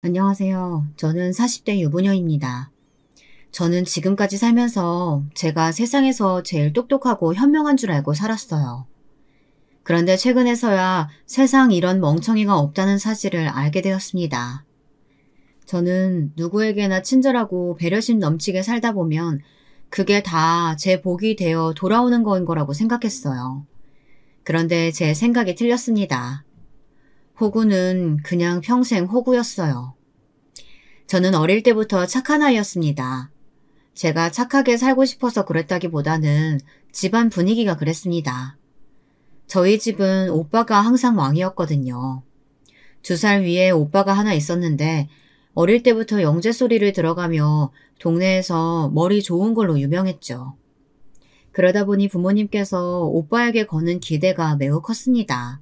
안녕하세요. 저는 40대 유부녀입니다. 저는 지금까지 살면서 제가 세상에서 제일 똑똑하고 현명한 줄 알고 살았어요. 그런데 최근에서야 세상 이런 멍청이가 없다는 사실을 알게 되었습니다. 저는 누구에게나 친절하고 배려심 넘치게 살다 보면 그게 다 제 복이 되어 돌아오는 거인 거라고 생각했어요. 그런데 제 생각이 틀렸습니다. 호구는 그냥 평생 호구였어요. 저는 어릴 때부터 착한 아이였습니다. 제가 착하게 살고 싶어서 그랬다기보다는 집안 분위기가 그랬습니다. 저희 집은 오빠가 항상 왕이었거든요. 2살 위에 오빠가 하나 있었는데 어릴 때부터 영재 소리를 들어가며 동네에서 머리 좋은 걸로 유명했죠. 그러다 보니 부모님께서 오빠에게 거는 기대가 매우 컸습니다.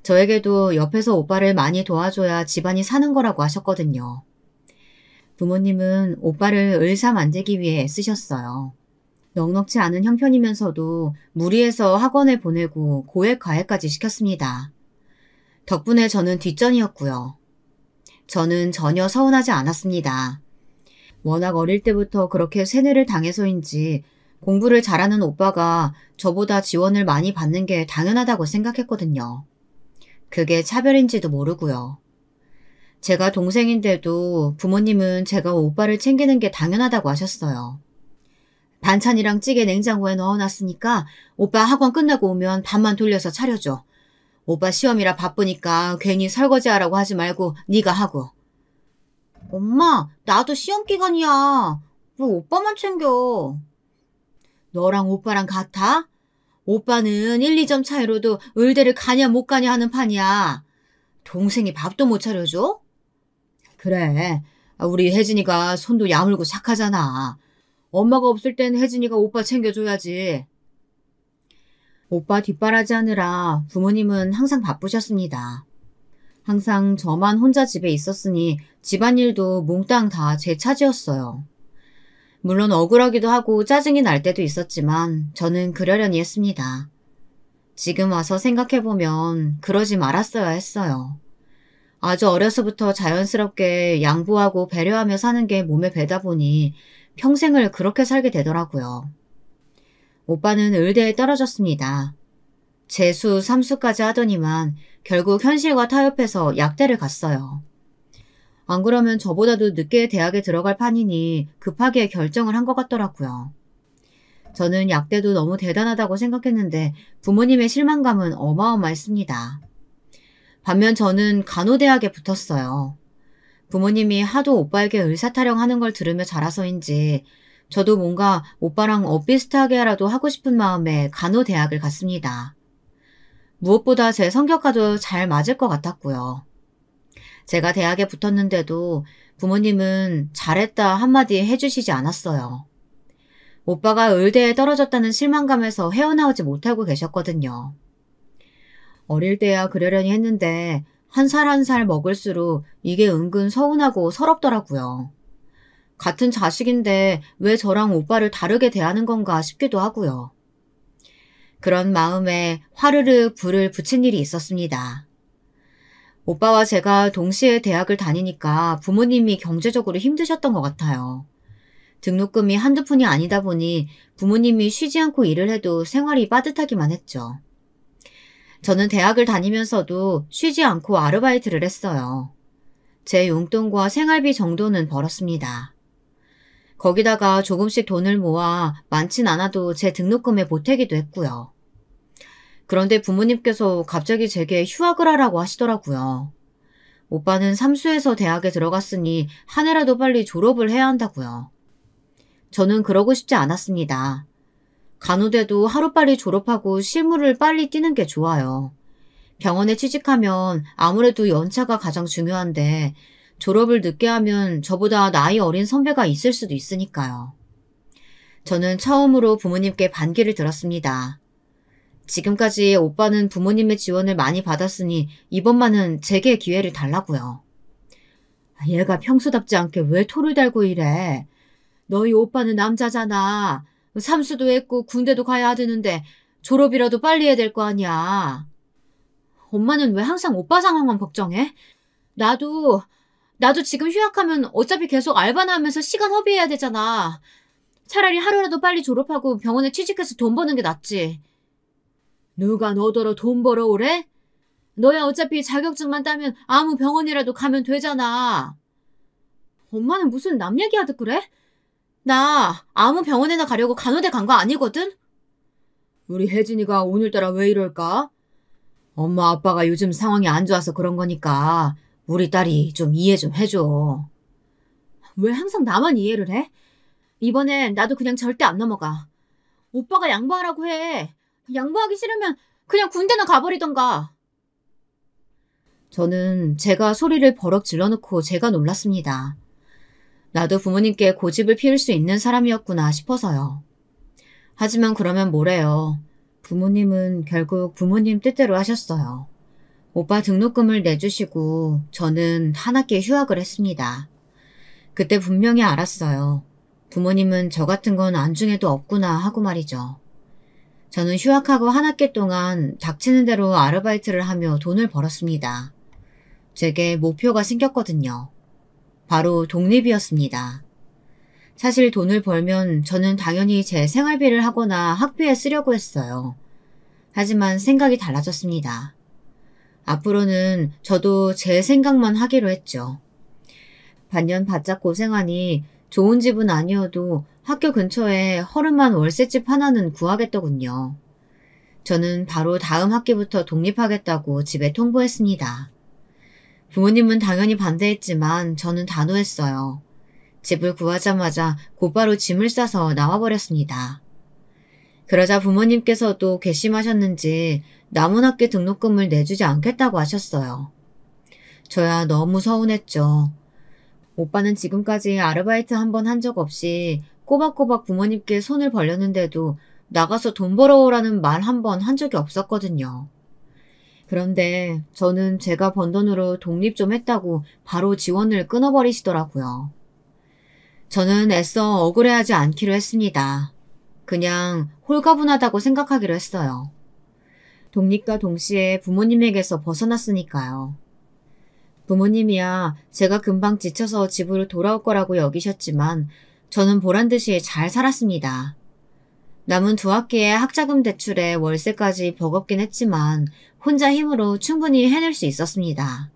저에게도 옆에서 오빠를 많이 도와줘야 집안이 사는 거라고 하셨거든요. 부모님은 오빠를 을사 만들기 위해 애쓰셨어요. 넉넉지 않은 형편이면서도 무리해서 학원에 보내고 고액 과외까지 시켰습니다. 덕분에 저는 뒷전이었고요. 저는 전혀 서운하지 않았습니다. 워낙 어릴 때부터 그렇게 세뇌를 당해서인지 공부를 잘하는 오빠가 저보다 지원을 많이 받는 게 당연하다고 생각했거든요. 그게 차별인지도 모르고요. 제가 동생인데도 부모님은 제가 오빠를 챙기는 게 당연하다고 하셨어요. 반찬이랑 찌개 냉장고에 넣어놨으니까 오빠 학원 끝나고 오면 밥만 돌려서 차려줘. 오빠 시험이라 바쁘니까 괜히 설거지하라고 하지 말고 네가 하고. 엄마, 나도 시험 기간이야. 왜 오빠만 챙겨? 너랑 오빠랑 같아? 오빠는 1, 2점 차이로도 의대를 가냐 못 가냐 하는 판이야. 동생이 밥도 못 차려줘? 그래. 우리 혜진이가 손도 야물고 착하잖아. 엄마가 없을 땐 혜진이가 오빠 챙겨줘야지. 오빠 뒷바라지하느라 부모님은 항상 바쁘셨습니다. 항상 저만 혼자 집에 있었으니 집안일도 몽땅 다 제 차지였어요. 물론 억울하기도 하고 짜증이 날 때도 있었지만 저는 그러려니 했습니다. 지금 와서 생각해보면 그러지 말았어야 했어요. 아주 어려서부터 자연스럽게 양보하고 배려하며 사는 게 몸에 배다 보니 평생을 그렇게 살게 되더라고요. 오빠는 의대에 떨어졌습니다. 재수, 삼수까지 하더니만 결국 현실과 타협해서 약대를 갔어요. 안 그러면 저보다도 늦게 대학에 들어갈 판이니 급하게 결정을 한 것 같더라고요. 저는 약대도 너무 대단하다고 생각했는데 부모님의 실망감은 어마어마했습니다. 반면 저는 간호대학에 붙었어요. 부모님이 하도 오빠에게 의사타령하는 걸 들으며 자라서인지 저도 뭔가 오빠랑 엇비슷하게라도 하고 싶은 마음에 간호대학을 갔습니다. 무엇보다 제 성격과도 잘 맞을 것 같았고요. 제가 대학에 붙었는데도 부모님은 잘했다 한마디 해주시지 않았어요. 오빠가 의대에 떨어졌다는 실망감에서 헤어나오지 못하고 계셨거든요. 어릴 때야 그러려니 했는데 한 살 한 살 먹을수록 이게 은근 서운하고 서럽더라고요. 같은 자식인데 왜 저랑 오빠를 다르게 대하는 건가 싶기도 하고요. 그런 마음에 화르르 불을 붙인 일이 있었습니다. 오빠와 제가 동시에 대학을 다니니까 부모님이 경제적으로 힘드셨던 것 같아요. 등록금이 한두 푼이 아니다 보니 부모님이 쉬지 않고 일을 해도 생활이 빠듯하기만 했죠. 저는 대학을 다니면서도 쉬지 않고 아르바이트를 했어요. 제 용돈과 생활비 정도는 벌었습니다. 거기다가 조금씩 돈을 모아 많진 않아도 제 등록금에 보태기도 했고요. 그런데 부모님께서 갑자기 제게 휴학을 하라고 하시더라고요. 오빠는 삼수해서 대학에 들어갔으니 한 해라도 빨리 졸업을 해야 한다고요. 저는 그러고 싶지 않았습니다. 간호대도 하루빨리 졸업하고 실무를 빨리 뛰는 게 좋아요. 병원에 취직하면 아무래도 연차가 가장 중요한데 졸업을 늦게 하면 저보다 나이 어린 선배가 있을 수도 있으니까요. 저는 처음으로 부모님께 반기를 들었습니다. 지금까지 오빠는 부모님의 지원을 많이 받았으니 이번만은 제게 기회를 달라고요. 얘가 평소답지 않게 왜 토를 달고 이래? 너희 오빠는 남자잖아. 삼수도 했고 군대도 가야 되는데 졸업이라도 빨리 해야 될 거 아니야. 엄마는 왜 항상 오빠 상황만 걱정해? 나도 나도 지금 휴학하면 어차피 계속 알바나 하면서 시간 허비해야 되잖아. 차라리 하루라도 빨리 졸업하고 병원에 취직해서 돈 버는 게 낫지. 누가 너더러 돈 벌어 오래? 너야 어차피 자격증만 따면 아무 병원이라도 가면 되잖아. 엄마는 무슨 남 얘기하듯 그래? 나 아무 병원에나 가려고 간호대 간 거 아니거든? 우리 혜진이가 오늘따라 왜 이럴까? 엄마 아빠가 요즘 상황이 안 좋아서 그런 거니까 우리 딸이 좀 이해 좀 해줘. 왜 항상 나만 이해를 해? 이번엔 나도 그냥 절대 안 넘어가. 오빠가 양보하라고 해. 양보하기 싫으면 그냥 군대나 가버리던가. 저는 제가 소리를 버럭 질러놓고 제가 놀랐습니다. 나도 부모님께 고집을 피울 수 있는 사람이었구나 싶어서요. 하지만 그러면 뭐래요. 부모님은 결국 부모님 뜻대로 하셨어요. 오빠 등록금을 내주시고 저는 한 학기 휴학을 했습니다. 그때 분명히 알았어요. 부모님은 저 같은 건 안중에도 없구나 하고 말이죠. 저는 휴학하고 한 학기 동안 닥치는 대로 아르바이트를 하며 돈을 벌었습니다. 제게 목표가 생겼거든요. 바로 독립이었습니다. 사실 돈을 벌면 저는 당연히 제 생활비를 하거나 학비에 쓰려고 했어요. 하지만 생각이 달라졌습니다. 앞으로는 저도 제 생각만 하기로 했죠. 반년 바짝 고생하니 좋은 집은 아니어도 학교 근처에 허름한 월세집 하나는 구하겠더군요. 저는 바로 다음 학기부터 독립하겠다고 집에 통보했습니다. 부모님은 당연히 반대했지만 저는 단호했어요. 집을 구하자마자 곧바로 짐을 싸서 나와버렸습니다. 그러자 부모님께서도 괘씸하셨는지 남은 학기 등록금을 내주지 않겠다고 하셨어요. 저야 너무 서운했죠. 오빠는 지금까지 아르바이트 한 번 한 적 없이 꼬박꼬박 부모님께 손을 벌렸는데도 나가서 돈 벌어오라는 말 한 번 한 적이 없었거든요. 그런데 저는 제가 번 돈으로 독립 좀 했다고 바로 지원을 끊어버리시더라고요. 저는 애써 억울해하지 않기로 했습니다. 그냥 홀가분하다고 생각하기로 했어요. 독립과 동시에 부모님에게서 벗어났으니까요. 부모님이야 제가 금방 지쳐서 집으로 돌아올 거라고 여기셨지만 저는 보란듯이 잘 살았습니다. 남은 2학기의 학자금 대출에 월세까지 버겁긴 했지만 혼자 힘으로 충분히 해낼 수 있었습니다.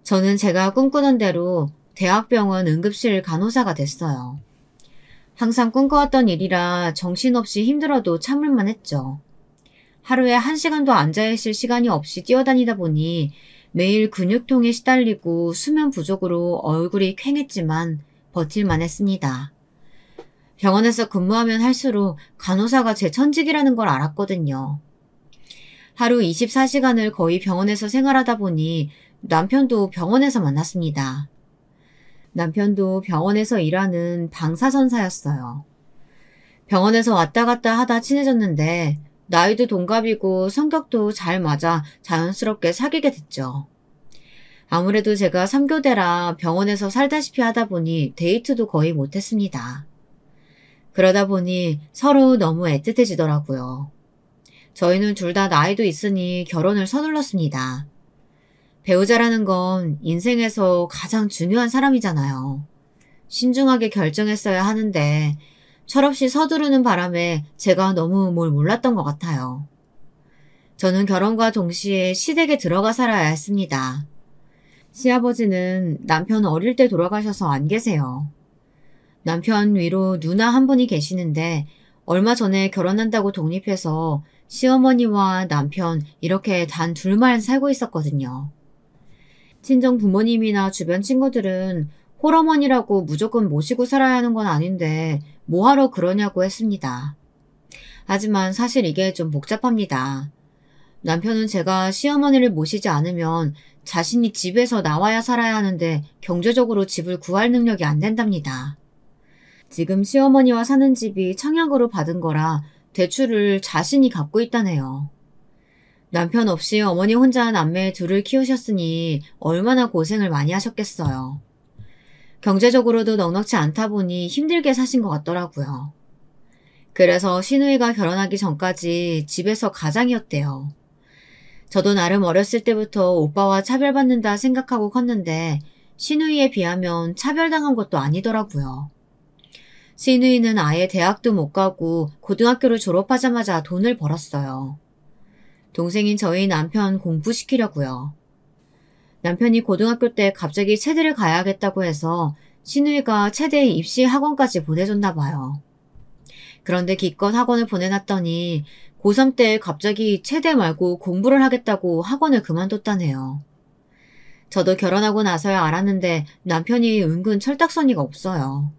저는 제가 꿈꾸던 대로 대학병원 응급실 간호사가 됐어요. 항상 꿈꿔왔던 일이라 정신없이 힘들어도 참을만 했죠. 하루에 1시간도 앉아있을 시간이 없이 뛰어다니다 보니 매일 근육통에 시달리고 수면 부족으로 얼굴이 퀭했지만 버틸만 했습니다. 병원에서 근무하면 할수록 간호사가 제 천직이라는 걸 알았거든요. 하루 24시간을 거의 병원에서 생활하다 보니 남편도 병원에서 만났습니다. 남편도 병원에서 일하는 방사선사였어요. 병원에서 왔다 갔다 하다 친해졌는데 나이도 동갑이고 성격도 잘 맞아 자연스럽게 사귀게 됐죠. 아무래도 제가 3교대라 병원에서 살다시피 하다 보니 데이트도 거의 못했습니다. 그러다 보니 서로 너무 애틋해지더라고요. 저희는 둘 다 나이도 있으니 결혼을 서둘렀습니다. 배우자라는 건 인생에서 가장 중요한 사람이잖아요. 신중하게 결정했어야 하는데 철없이 서두르는 바람에 제가 너무 뭘 몰랐던 것 같아요. 저는 결혼과 동시에 시댁에 들어가 살아야 했습니다. 시아버지는 남편 어릴 때 돌아가셔서 안 계세요. 남편 위로 누나 한 분이 계시는데 얼마 전에 결혼한다고 독립해서 시어머니와 남편 이렇게 단 둘만 살고 있었거든요. 친정 부모님이나 주변 친구들은 홀어머니라고 무조건 모시고 살아야 하는 건 아닌데 뭐하러 그러냐고 했습니다. 하지만 사실 이게 좀 복잡합니다. 남편은 제가 시어머니를 모시지 않으면 자신이 집에서 나와야 살아야 하는데 경제적으로 집을 구할 능력이 안 된답니다. 지금 시어머니와 사는 집이 청약으로 받은 거라 대출을 자신이 갚고 있다네요. 남편 없이 어머니 혼자 남매 둘을 키우셨으니 얼마나 고생을 많이 하셨겠어요. 경제적으로도 넉넉지 않다 보니 힘들게 사신 것 같더라고요. 그래서 시누이가 결혼하기 전까지 집에서 가장이었대요. 저도 나름 어렸을 때부터 오빠와 차별받는다 생각하고 컸는데 시누이에 비하면 차별당한 것도 아니더라고요. 시누이는 아예 대학도 못 가고 고등학교를 졸업하자마자 돈을 벌었어요. 동생인 저희 남편 공부시키려고요. 남편이 고등학교 때 갑자기 체대를 가야겠다고 해서 시누이가 체대 입시 학원까지 보내줬나 봐요. 그런데 기껏 학원을 보내놨더니 고3 때 갑자기 체대 말고 공부를 하겠다고 학원을 그만뒀다네요. 저도 결혼하고 나서야 알았는데 남편이 은근 철딱서니가 없어요.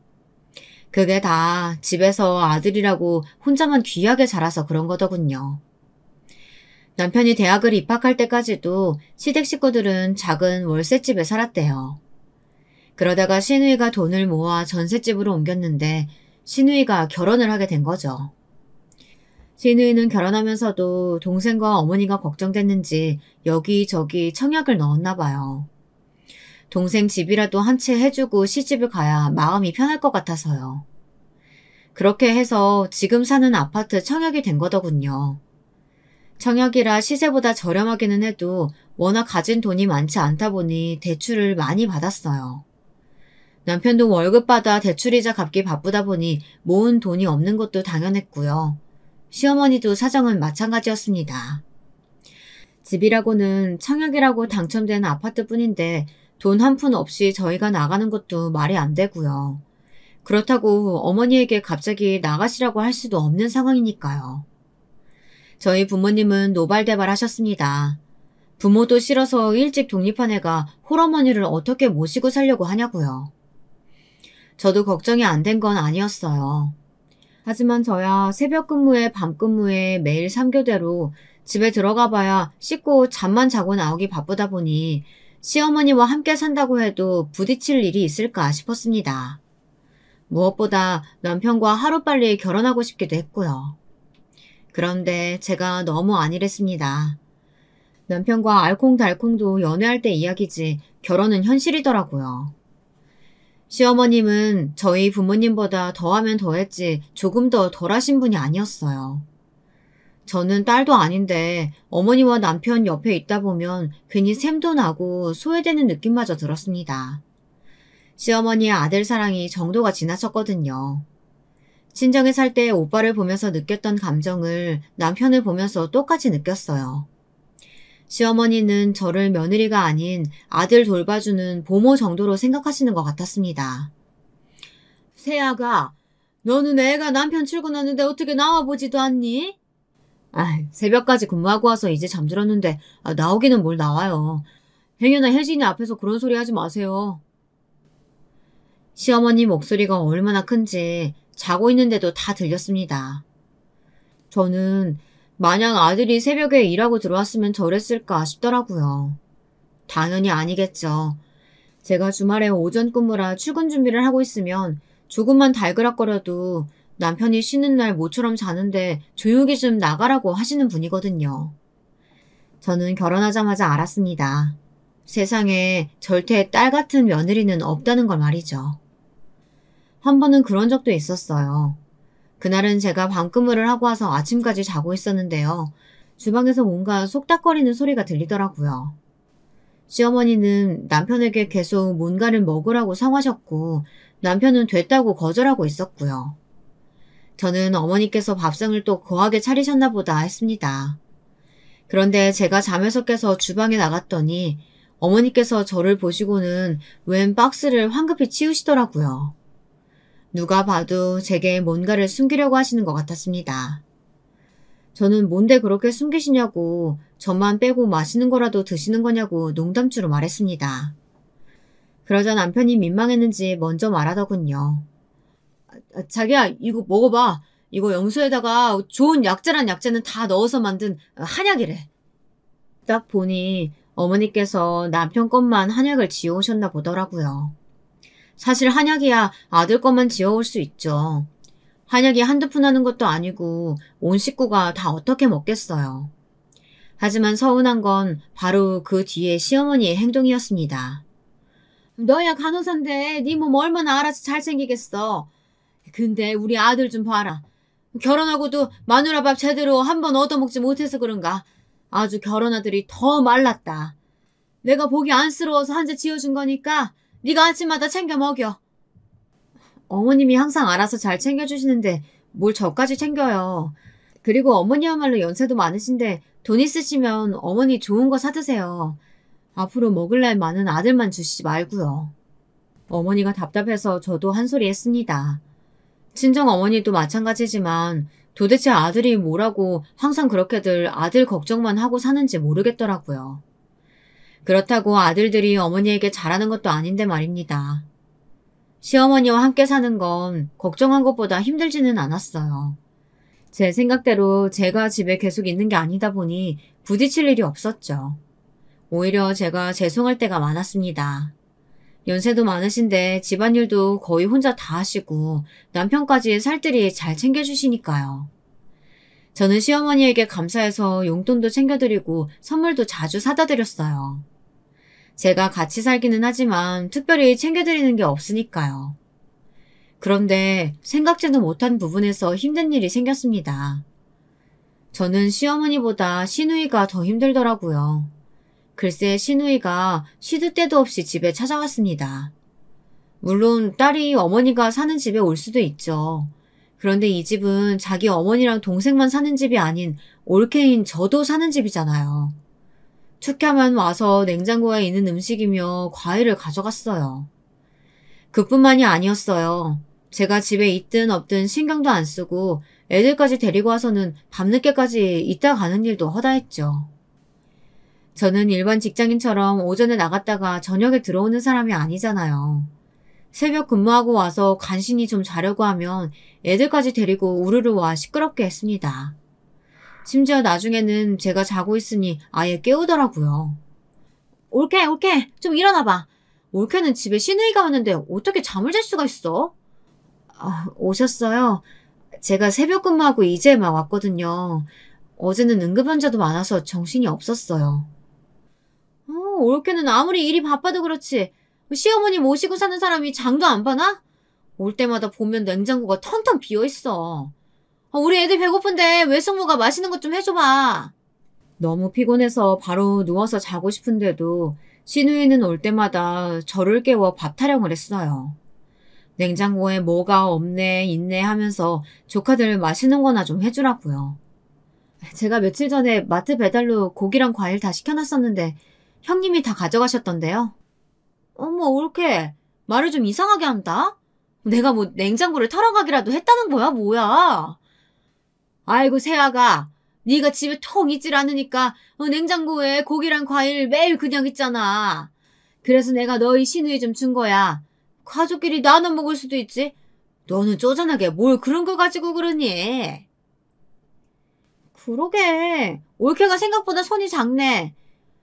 그게 다 집에서 아들이라고 혼자만 귀하게 자라서 그런 거더군요. 남편이 대학을 입학할 때까지도 시댁 식구들은 작은 월세집에 살았대요. 그러다가 시누이가 돈을 모아 전셋집으로 옮겼는데 시누이가 결혼을 하게 된 거죠. 시누이는 결혼하면서도 동생과 어머니가 걱정됐는지 여기저기 청약을 넣었나 봐요. 동생 집이라도 한 채 해주고 시집을 가야 마음이 편할 것 같아서요. 그렇게 해서 지금 사는 아파트 청약이 된 거더군요. 청약이라 시세보다 저렴하기는 해도 워낙 가진 돈이 많지 않다 보니 대출을 많이 받았어요. 남편도 월급 받아 대출이자 갚기 바쁘다 보니 모은 돈이 없는 것도 당연했고요. 시어머니도 사정은 마찬가지였습니다. 집이라고는 청약이라고 당첨된 아파트뿐인데 돈 한 푼 없이 저희가 나가는 것도 말이 안 되고요. 그렇다고 어머니에게 갑자기 나가시라고 할 수도 없는 상황이니까요. 저희 부모님은 노발대발 하셨습니다. 부모도 싫어서 일찍 독립한 애가 홀어머니를 어떻게 모시고 살려고 하냐고요. 저도 걱정이 안 된 건 아니었어요. 하지만 저야 새벽 근무에 밤 근무에 매일 3교대로 집에 들어가 봐야 씻고 잠만 자고 나오기 바쁘다 보니 시어머니와 함께 산다고 해도 부딪힐 일이 있을까 싶었습니다. 무엇보다 남편과 하루빨리 결혼하고 싶기도 했고요. 그런데 제가 너무 안일했습니다. 남편과 알콩달콩도 연애할 때 이야기지 결혼은 현실이더라고요. 시어머님은 저희 부모님보다 더하면 더했지 조금 더 덜하신 분이 아니었어요. 저는 딸도 아닌데 어머니와 남편 옆에 있다 보면 괜히 샘도 나고 소외되는 느낌마저 들었습니다. 시어머니의 아들 사랑이 정도가 지나쳤거든요. 친정에 살 때 오빠를 보면서 느꼈던 감정을 남편을 보면서 똑같이 느꼈어요. 시어머니는 저를 며느리가 아닌 아들 돌봐주는 보모 정도로 생각하시는 것 같았습니다. 세아가, 너는 애가 남편 출근하는데 어떻게 나와보지도 않니? 새벽까지 근무하고 와서 이제 잠들었는데 나오기는 뭘 나와요. 행여나 혜진이 앞에서 그런 소리 하지 마세요. 시어머니 목소리가 얼마나 큰지 자고 있는데도 다 들렸습니다. 저는 만약 아들이 새벽에 일하고 들어왔으면 저랬을까 싶더라고요. 당연히 아니겠죠. 제가 주말에 오전 근무라 출근 준비를 하고 있으면 조금만 달그락거려도 남편이 쉬는 날 모처럼 자는데 조용히 좀 나가라고 하시는 분이거든요. 저는 결혼하자마자 알았습니다. 세상에 절대 딸 같은 며느리는 없다는 걸 말이죠. 한 번은 그런 적도 있었어요. 그날은 제가 밤근무를 하고 와서 아침까지 자고 있었는데요. 주방에서 뭔가 속닥거리는 소리가 들리더라고요. 시어머니는 남편에게 계속 뭔가를 먹으라고 성하셨고 남편은 됐다고 거절하고 있었고요. 저는 어머니께서 밥상을 또 거하게 차리셨나 보다 했습니다. 그런데 제가 잠에서 깨서 주방에 나갔더니 어머니께서 저를 보시고는 웬 박스를 황급히 치우시더라고요. 누가 봐도 제게 뭔가를 숨기려고 하시는 것 같았습니다. 저는 뭔데 그렇게 숨기시냐고 저만 빼고 맛있는 거라도 드시는 거냐고 농담주로 말했습니다. 그러자 남편이 민망했는지 먼저 말하더군요. 자기야, 이거 먹어봐. 이거 염소에다가 좋은 약재란 약재는 다 넣어서 만든 한약이래. 딱 보니 어머니께서 남편 것만 한약을 지어오셨나 보더라고요. 사실 한약이야 아들 것만 지어올 수 있죠. 한약이 한두 푼 하는 것도 아니고 온 식구가 다 어떻게 먹겠어요. 하지만 서운한 건 바로 그 뒤에 시어머니의 행동이었습니다. 너야 간호사인데 네 몸 얼마나 알아서 잘생기겠어. 근데 우리 아들 좀 봐라. 결혼하고도 마누라 밥 제대로 한 번 얻어먹지 못해서 그런가 아주 결혼 아들이 더 말랐다. 내가 보기 안쓰러워서 한 재 지어준 거니까 네가 아침마다 챙겨 먹여. 어머님이 항상 알아서 잘 챙겨주시는데 뭘 저까지 챙겨요. 그리고 어머니야말로 연세도 많으신데 돈 있으시면 어머니 좋은 거 사드세요. 앞으로 먹을 날 많은 아들만 주시지 말고요. 어머니가 답답해서 저도 한 소리 했습니다. 친정 어머니도 마찬가지지만 도대체 아들이 뭐라고 항상 그렇게들 아들 걱정만 하고 사는지 모르겠더라고요. 그렇다고 아들들이 어머니에게 잘하는 것도 아닌데 말입니다. 시어머니와 함께 사는 건 걱정한 것보다 힘들지는 않았어요. 제 생각대로 제가 집에 계속 있는 게 아니다 보니 부딪힐 일이 없었죠. 오히려 제가 죄송할 때가 많았습니다. 연세도 많으신데 집안일도 거의 혼자 다 하시고 남편까지 살뜰히 잘 챙겨주시니까요. 저는 시어머니에게 감사해서 용돈도 챙겨드리고 선물도 자주 사다 드렸어요. 제가 같이 살기는 하지만 특별히 챙겨드리는 게 없으니까요. 그런데 생각지도 못한 부분에서 힘든 일이 생겼습니다. 저는 시어머니보다 시누이가 더 힘들더라고요. 글쎄 시누이가 시도 때도 없이 집에 찾아왔습니다. 물론 딸이 어머니가 사는 집에 올 수도 있죠. 그런데 이 집은 자기 어머니랑 동생만 사는 집이 아닌 올케인 저도 사는 집이잖아요. 툭하면 와서 냉장고에 있는 음식이며 과일을 가져갔어요. 그뿐만이 아니었어요. 제가 집에 있든 없든 신경도 안 쓰고 애들까지 데리고 와서는 밤늦게까지 있다 가는 일도 허다했죠. 저는 일반 직장인처럼 오전에 나갔다가 저녁에 들어오는 사람이 아니잖아요. 새벽 근무하고 와서 간신히 좀 자려고 하면 애들까지 데리고 우르르 와 시끄럽게 했습니다. 심지어 나중에는 제가 자고 있으니 아예 깨우더라고요. 올케, 좀 일어나봐. 올케는 집에 시누이가 왔는데 어떻게 잠을 잘 수가 있어? 오셨어요? 제가 새벽 근무하고 이제 막 왔거든요. 어제는 응급환자도 많아서 정신이 없었어요. 올케는 아무리 일이 바빠도 그렇지 시어머니 모시고 사는 사람이 장도 안 봐나? 올 때마다 보면 냉장고가 텅텅 비어있어. 우리 애들 배고픈데 외숙모가 맛있는 것 좀 해줘봐. 너무 피곤해서 바로 누워서 자고 싶은데도 시누이는 올 때마다 저를 깨워 밥 타령을 했어요. 냉장고에 뭐가 없네 있네 하면서 조카들 맛있는 거나 좀 해주라고요. 제가 며칠 전에 마트 배달로 고기랑 과일 다 시켜놨었는데 형님이 다 가져가셨던데요. 어머 올케 말을 좀 이상하게 한다? 내가 뭐 냉장고를 털어가기라도 했다는 거야 뭐야? 아이고 새아가 네가 집에 통 있질 않으니까 냉장고에 고기랑 과일 매일 그냥 있잖아. 그래서 내가 너희 시누이 좀 준 거야. 가족끼리 나눠 먹을 수도 있지. 너는 쪼잔하게 뭘 그런 거 가지고 그러니? 그러게 올케가 생각보다 손이 작네.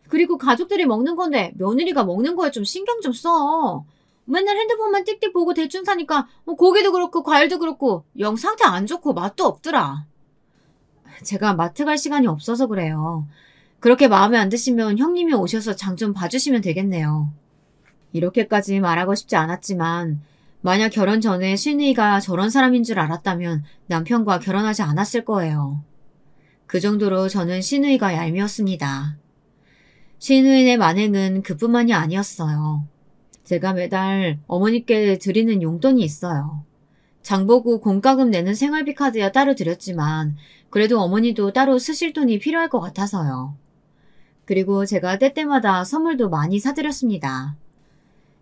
그리고 가족들이 먹는 건데 며느리가 먹는 거에 좀 신경 좀 써. 맨날 핸드폰만 띡띡 보고 대충 사니까 고기도 그렇고 과일도 그렇고 영 상태 안 좋고 맛도 없더라. 제가 마트 갈 시간이 없어서 그래요. 그렇게 마음에 안 드시면 형님이 오셔서 장 좀 봐주시면 되겠네요. 이렇게까지 말하고 싶지 않았지만 만약 결혼 전에 시누이가 저런 사람인 줄 알았다면 남편과 결혼하지 않았을 거예요. 그 정도로 저는 시누이가 얄미웠습니다. 시누이의 만행은 그뿐만이 아니었어요. 제가 매달 어머니께 드리는 용돈이 있어요. 장보고 공과금 내는 생활비 카드야 따로 드렸지만 그래도 어머니도 따로 쓰실 돈이 필요할 것 같아서요. 그리고 제가 때때마다 선물도 많이 사드렸습니다.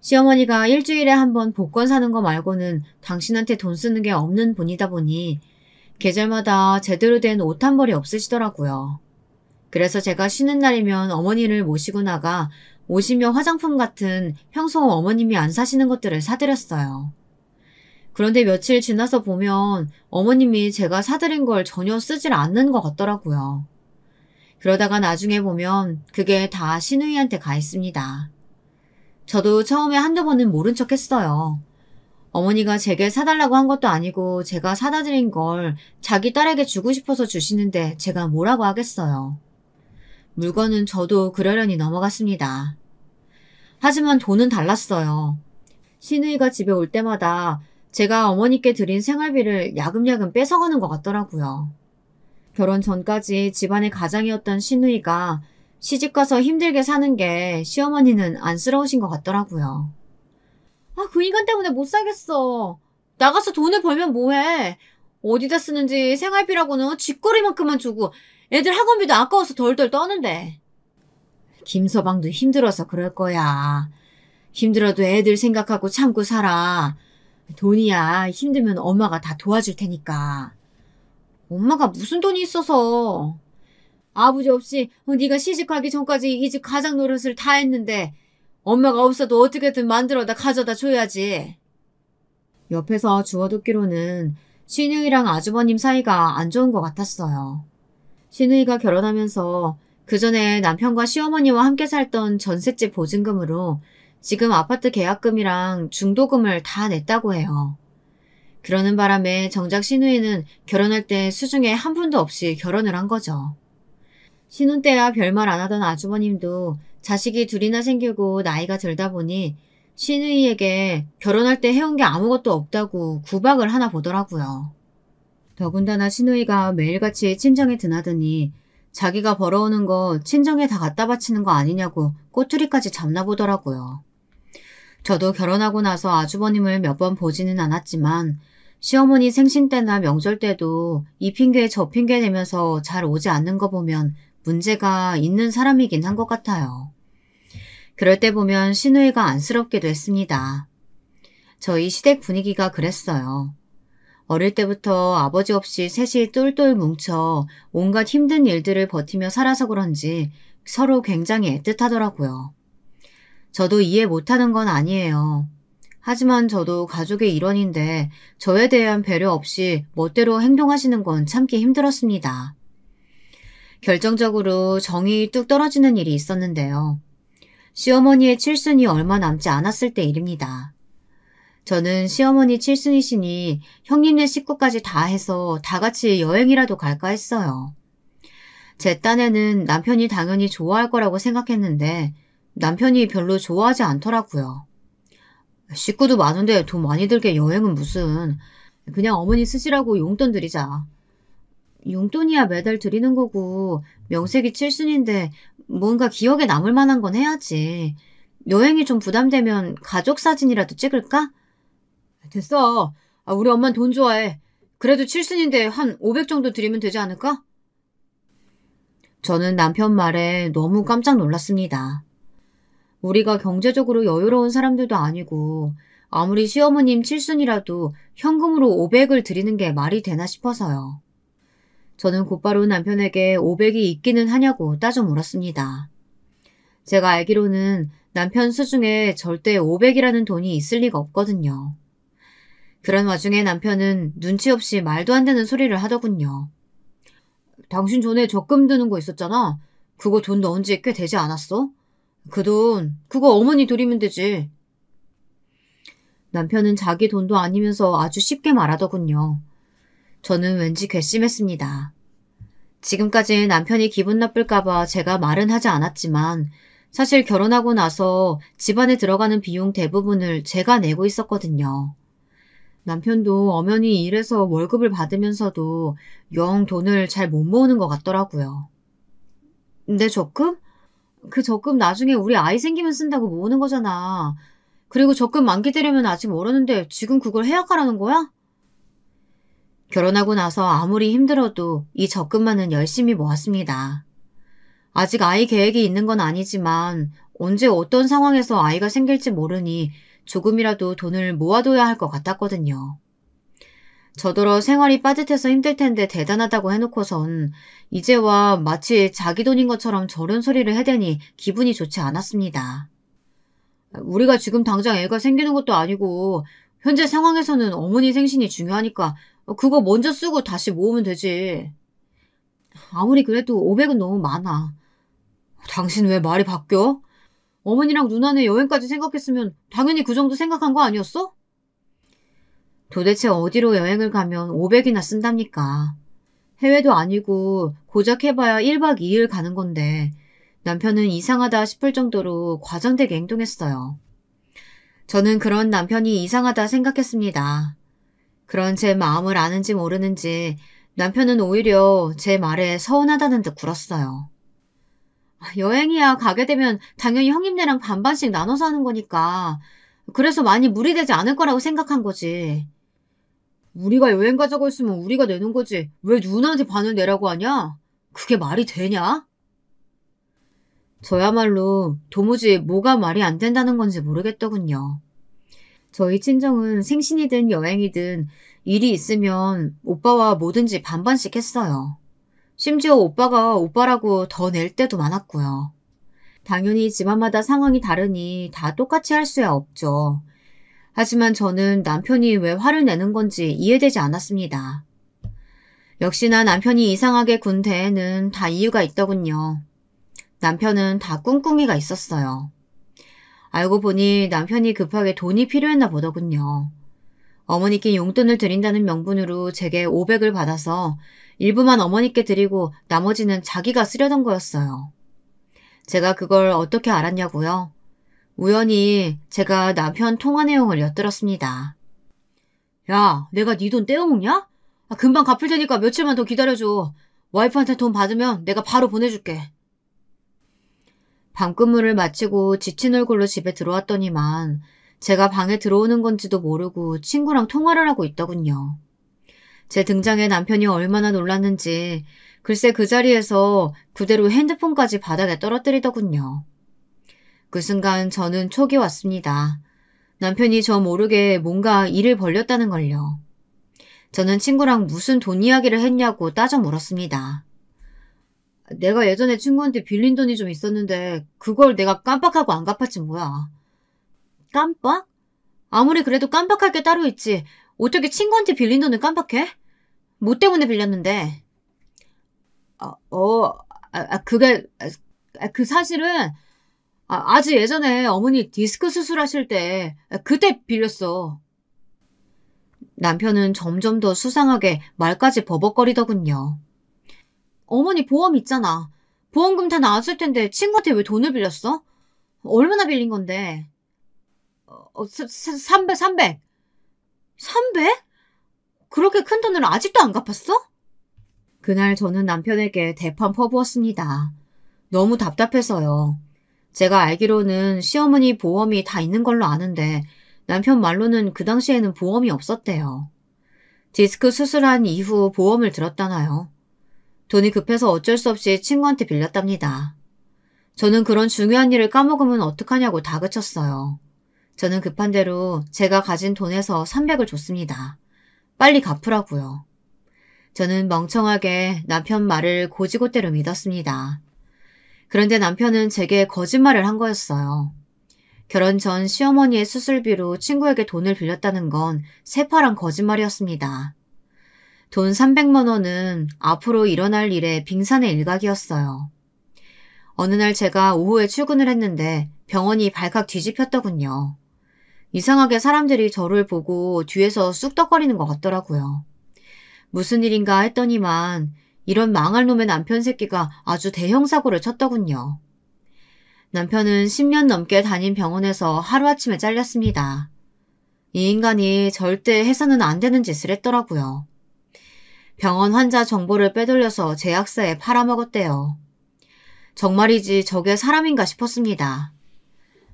시어머니가 일주일에 한 번 복권 사는 거 말고는 당신한테 돈 쓰는 게 없는 분이다 보니 계절마다 제대로 된 옷 한 벌이 없으시더라고요. 그래서 제가 쉬는 날이면 어머니를 모시고 나가 옷이며 화장품 같은 평소 어머님이 안 사시는 것들을 사드렸어요. 그런데 며칠 지나서 보면 어머님이 제가 사드린 걸 전혀 쓰질 않는 것 같더라고요. 그러다가 나중에 보면 그게 다 시누이한테 가 있습니다. 저도 처음에 한두 번은 모른 척 했어요. 어머니가 제게 사달라고 한 것도 아니고 제가 사다 드린 걸 자기 딸에게 주고 싶어서 주시는데 제가 뭐라고 하겠어요. 물건은 저도 그러려니 넘어갔습니다. 하지만 돈은 달랐어요. 시누이가 집에 올 때마다 제가 어머니께 드린 생활비를 야금야금 뺏어가는 것 같더라고요. 결혼 전까지 집안의 가장이었던 시누이가 시집가서 힘들게 사는 게 시어머니는 안쓰러우신 것 같더라고요. 그 인간 때문에 못 살겠어. 나가서 돈을 벌면 뭐해. 어디다 쓰는지 생활비라고는 쥐꼬리만큼만 주고 애들 학원비도 아까워서 덜덜 떠는데. 김서방도 힘들어서 그럴 거야. 힘들어도 애들 생각하고 참고 살아. 돈이야 힘들면 엄마가 다 도와줄 테니까. 엄마가 무슨 돈이 있어서. 아버지 없이 네가 시집가기 전까지 이 집 가장 노릇을 다 했는데 엄마가 없어도 어떻게든 만들어다 가져다 줘야지. 옆에서 주워듣기로는 신우이랑 아주버님 사이가 안 좋은 것 같았어요. 신우이가 결혼하면서 그 전에 남편과 시어머니와 함께 살던 전셋집 보증금으로 지금 아파트 계약금이랑 중도금을 다 냈다고 해요. 그러는 바람에 정작 신우이는 결혼할 때 수중에 한 푼도 없이 결혼을 한 거죠. 신혼 때야 별말 안 하던 아주버님도 자식이 둘이나 생기고 나이가 들다 보니 신우이에게 결혼할 때 해온 게 아무것도 없다고 구박을 하나 보더라고요. 더군다나 신우이가 매일같이 친정에 드나드니 자기가 벌어오는 거 친정에 다 갖다 바치는 거 아니냐고 꼬투리까지 잡나 보더라고요. 저도 결혼하고 나서 아주버님을 몇 번 보지는 않았지만 시어머니 생신 때나 명절 때도 이 핑계 저 핑계 대면서 잘 오지 않는 거 보면 문제가 있는 사람이긴 한 것 같아요. 그럴 때 보면 신우이가 안쓰럽기도 했습니다. 저희 시댁 분위기가 그랬어요. 어릴 때부터 아버지 없이 셋이 똘똘 뭉쳐 온갖 힘든 일들을 버티며 살아서 그런지 서로 굉장히 애틋하더라고요. 저도 이해 못하는 건 아니에요. 하지만 저도 가족의 일원인데 저에 대한 배려 없이 멋대로 행동하시는 건 참기 힘들었습니다. 결정적으로 정이 뚝 떨어지는 일이 있었는데요. 시어머니의 칠순이 얼마 남지 않았을 때 일입니다. 저는 시어머니 칠순이시니 형님네 식구까지 다 해서 다 같이 여행이라도 갈까 했어요. 제 딴에는 남편이 당연히 좋아할 거라고 생각했는데 남편이 별로 좋아하지 않더라고요. 식구도 많은데 돈 많이 들게 여행은 무슨. 그냥 어머니 쓰시라고 용돈 드리자. 용돈이야 매달 드리는 거고 명색이 칠순인데 뭔가 기억에 남을 만한 건 해야지. 여행이 좀 부담되면 가족 사진이라도 찍을까? 됐어. 우리 엄만 돈 좋아해. 그래도 칠순인데 한 500 정도 드리면 되지 않을까? 저는 남편 말에 너무 깜짝 놀랐습니다. 우리가 경제적으로 여유로운 사람들도 아니고 아무리 시어머님 칠순이라도 현금으로 500을 드리는 게 말이 되나 싶어서요. 저는 곧바로 남편에게 500이 있기는 하냐고 따져 물었습니다. 제가 알기로는 남편 수중에 절대 500이라는 돈이 있을 리가 없거든요. 그런 와중에 남편은 눈치 없이 말도 안 되는 소리를 하더군요. 당신 전에 적금 드는 거 있었잖아. 그거 돈 넣은 지 꽤 되지 않았어? 그 돈, 그거 어머니 드리면 되지. 남편은 자기 돈도 아니면서 아주 쉽게 말하더군요. 저는 왠지 괘씸했습니다. 지금까지 남편이 기분 나쁠까봐 제가 말은 하지 않았지만 사실 결혼하고 나서 집안에 들어가는 비용 대부분을 제가 내고 있었거든요. 남편도 엄연히 일해서 월급을 받으면서도 영 돈을 잘 못 모으는 것 같더라고요. 내 적금? 그 적금 나중에 우리 아이 생기면 쓴다고 모으는 거잖아. 그리고 적금 만기 되려면 아직 멀었는데 지금 그걸 해약하라는 거야? 결혼하고 나서 아무리 힘들어도 이 적금만은 열심히 모았습니다. 아직 아이 계획이 있는 건 아니지만 언제 어떤 상황에서 아이가 생길지 모르니 조금이라도 돈을 모아둬야 할 것 같았거든요. 저더러 생활이 빠듯해서 힘들 텐데 대단하다고 해놓고선 이제와 마치 자기 돈인 것처럼 저런 소리를 해대니 기분이 좋지 않았습니다. 우리가 지금 당장 애가 생기는 것도 아니고 현재 상황에서는 어머니 생신이 중요하니까 그거 먼저 쓰고 다시 모으면 되지. 아무리 그래도 500은 너무 많아. 당신 왜 말이 바뀌어? 어머니랑 누나네 여행까지 생각했으면 당연히 그 정도 생각한 거 아니었어? 도대체 어디로 여행을 가면 500이나 쓴답니까? 해외도 아니고 고작 해봐야 1박 2일 가는 건데 남편은 이상하다 싶을 정도로 과장되게 행동했어요. 저는 그런 남편이 이상하다 생각했습니다. 그런 제 마음을 아는지 모르는지 남편은 오히려 제 말에 서운하다는 듯 굴었어요. 여행이야 가게 되면 당연히 형님네랑 반반씩 나눠서 하는 거니까 그래서 많이 무리되지 않을 거라고 생각한 거지. 우리가 여행 가자고 했으면 우리가 내는 거지. 왜 누나한테 반을 내라고 하냐? 그게 말이 되냐? 저야말로 도무지 뭐가 말이 안 된다는 건지 모르겠더군요. 저희 친정은 생신이든 여행이든 일이 있으면 오빠와 뭐든지 반반씩 했어요. 심지어 오빠가 오빠라고 더 낼 때도 많았고요. 당연히 집안마다 상황이 다르니 다 똑같이 할 수야 없죠. 하지만 저는 남편이 왜 화를 내는 건지 이해되지 않았습니다. 역시나 남편이 이상하게 군 대에는 다 이유가 있더군요. 남편은 다 꿍꿍이가 있었어요. 알고 보니 남편이 급하게 돈이 필요했나 보더군요. 어머니께 용돈을 드린다는 명분으로 제게 500을 받아서 일부만 어머니께 드리고 나머지는 자기가 쓰려던 거였어요. 제가 그걸 어떻게 알았냐고요? 우연히 제가 남편 통화 내용을 엿들었습니다. 야, 내가 네 돈 떼어먹냐? 금방 갚을 테니까 며칠만 더 기다려줘. 와이프한테 돈 받으면 내가 바로 보내줄게. 밤근무를 마치고 지친 얼굴로 집에 들어왔더니만 제가 방에 들어오는 건지도 모르고 친구랑 통화를 하고 있더군요. 제 등장에 남편이 얼마나 놀랐는지 글쎄 그 자리에서 그대로 핸드폰까지 바닥에 떨어뜨리더군요. 그 순간 저는 촉이 왔습니다. 남편이 저 모르게 뭔가 일을 벌렸다는 걸요. 저는 친구랑 무슨 돈 이야기를 했냐고 따져 물었습니다. 내가 예전에 친구한테 빌린 돈이 좀 있었는데 그걸 내가 깜빡하고 안 갚았지 뭐야. 깜빡? 아무리 그래도 깜빡할 게 따로 있지. 어떻게 친구한테 빌린 돈을 깜빡해? 뭐 때문에 빌렸는데? 그 사실은 아주 예전에 어머니 디스크 수술하실 때 그때 빌렸어. 남편은 점점 더 수상하게 말까지 버벅거리더군요. 어머니 보험 있잖아. 보험금 다 나왔을 텐데 친구한테 왜 돈을 빌렸어? 얼마나 빌린 건데? 300? 300? 그렇게 큰 돈을 아직도 안 갚았어? 그날 저는 남편에게 대판 퍼부었습니다. 너무 답답해서요. 제가 알기로는 시어머니 보험이 다 있는 걸로 아는데 남편 말로는 그 당시에는 보험이 없었대요. 디스크 수술한 이후 보험을 들었다나요? 돈이 급해서 어쩔 수 없이 친구한테 빌렸답니다. 저는 그런 중요한 일을 까먹으면 어떡하냐고 다그쳤어요. 저는 급한 대로 제가 가진 돈에서 300을 줬습니다. 빨리 갚으라고요. 저는 멍청하게 남편 말을 고지고대로 믿었습니다. 그런데 남편은 제게 거짓말을 한 거였어요. 결혼 전 시어머니의 수술비로 친구에게 돈을 빌렸다는 건 새파란 거짓말이었습니다. 돈 300만 원은 앞으로 일어날 일의 빙산의 일각이었어요. 어느 날 제가 오후에 출근을 했는데 병원이 발칵 뒤집혔더군요. 이상하게 사람들이 저를 보고 뒤에서 쑥덕거리는 것 같더라고요. 무슨 일인가 했더니만 이런 망할 놈의 남편 새끼가 아주 대형 사고를 쳤더군요. 남편은 10년 넘게 다닌 병원에서 하루아침에 잘렸습니다. 이 인간이 절대 해서는 안 되는 짓을 했더라고요. 병원 환자 정보를 빼돌려서 제약사에 팔아먹었대요. 정말이지 저게 사람인가 싶었습니다.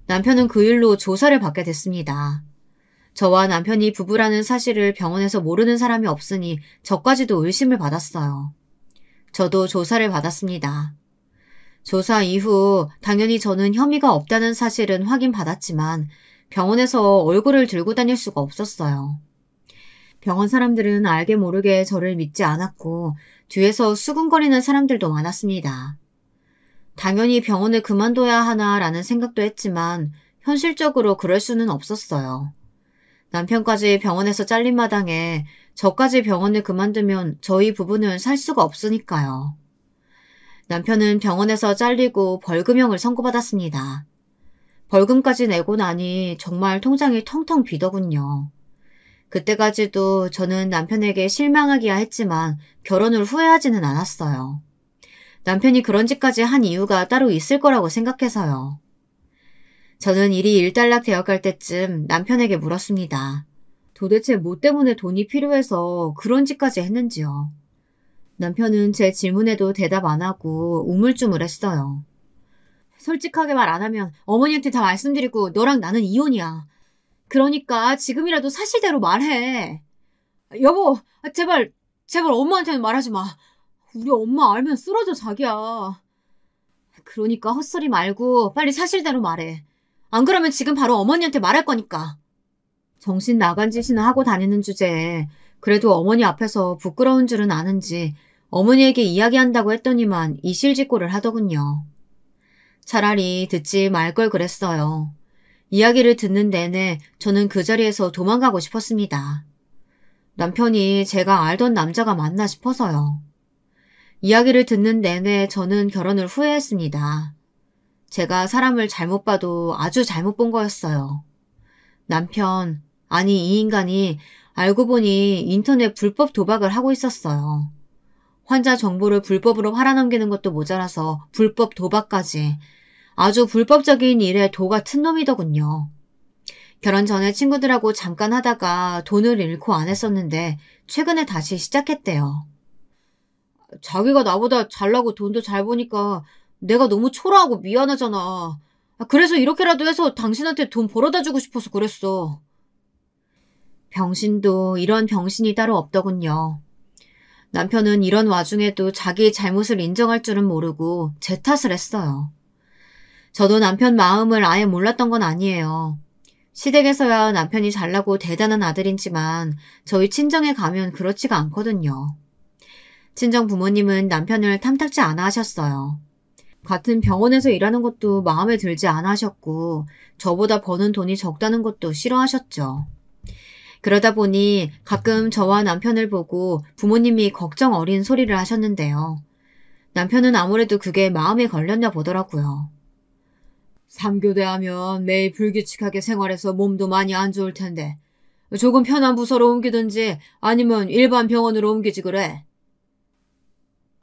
남편은 그 일로 조사를 받게 됐습니다. 저와 남편이 부부라는 사실을 병원에서 모르는 사람이 없으니 저까지도 의심을 받았어요. 저도 조사를 받았습니다. 조사 이후 당연히 저는 혐의가 없다는 사실은 확인받았지만 병원에서 얼굴을 들고 다닐 수가 없었어요. 병원 사람들은 알게 모르게 저를 믿지 않았고 뒤에서 수군거리는 사람들도 많았습니다. 당연히 병원을 그만둬야 하나라는 생각도 했지만 현실적으로 그럴 수는 없었어요. 남편까지 병원에서 잘린 마당에 저까지 병원을 그만두면 저희 부부는 살 수가 없으니까요. 남편은 병원에서 잘리고 벌금형을 선고받았습니다. 벌금까지 내고 나니 정말 통장이 텅텅 비더군요. 그때까지도 저는 남편에게 실망하기야 했지만 결혼을 후회하지는 않았어요. 남편이 그런 짓까지 한 이유가 따로 있을 거라고 생각해서요. 저는 일이 일단락 되어갈 때쯤 남편에게 물었습니다. 도대체 뭐 때문에 돈이 필요해서 그런 짓까지 했는지요. 남편은 제 질문에도 대답 안 하고 우물쭈물했어요. 솔직하게 말 안 하면 어머니한테 다 말씀드리고 너랑 나는 이혼이야. 그러니까 지금이라도 사실대로 말해. 여보, 제발 엄마한테는 말하지 마. 우리 엄마 알면 쓰러져, 자기야. 그러니까 헛소리 말고 빨리 사실대로 말해. 안 그러면 지금 바로 어머니한테 말할 거니까. 정신 나간 짓이나 하고 다니는 주제에 그래도 어머니 앞에서 부끄러운 줄은 아는지 어머니에게 이야기한다고 했더니만 이실직고를 하더군요. 차라리 듣지 말 걸 그랬어요. 이야기를 듣는 내내 저는 그 자리에서 도망가고 싶었습니다. 남편이 제가 알던 남자가 맞나 싶어서요. 이야기를 듣는 내내 저는 결혼을 후회했습니다. 제가 사람을 잘못 봐도 아주 잘못 본 거였어요. 남편, 아니 이 인간이 알고 보니 인터넷 불법 도박을 하고 있었어요. 환자 정보를 불법으로 팔아넘기는 것도 모자라서 불법 도박까지 아주 불법적인 일에 도 같은 놈이더군요. 결혼 전에 친구들하고 잠깐 하다가 돈을 잃고 안 했었는데 최근에 다시 시작했대요. 자기가 나보다 잘나고 돈도 잘 버니까 내가 너무 초라하고 미안하잖아. 그래서 이렇게라도 해서 당신한테 돈 벌어다 주고 싶어서 그랬어. 병신도 이런 병신이 따로 없더군요. 남편은 이런 와중에도 자기 잘못을 인정할 줄은 모르고 제 탓을 했어요. 저도 남편 마음을 아예 몰랐던 건 아니에요. 시댁에서야 남편이 잘나고 대단한 아들이지만 저희 친정에 가면 그렇지가 않거든요. 친정 부모님은 남편을 탐탁지 않아 하셨어요. 같은 병원에서 일하는 것도 마음에 들지 않아 하셨고 저보다 버는 돈이 적다는 것도 싫어하셨죠. 그러다 보니 가끔 저와 남편을 보고 부모님이 걱정 어린 소리를 하셨는데요. 남편은 아무래도 그게 마음에 걸렸나 보더라고요. 3교대 하면 매일 불규칙하게 생활해서 몸도 많이 안 좋을 텐데 조금 편한 부서로 옮기든지 아니면 일반 병원으로 옮기지 그래.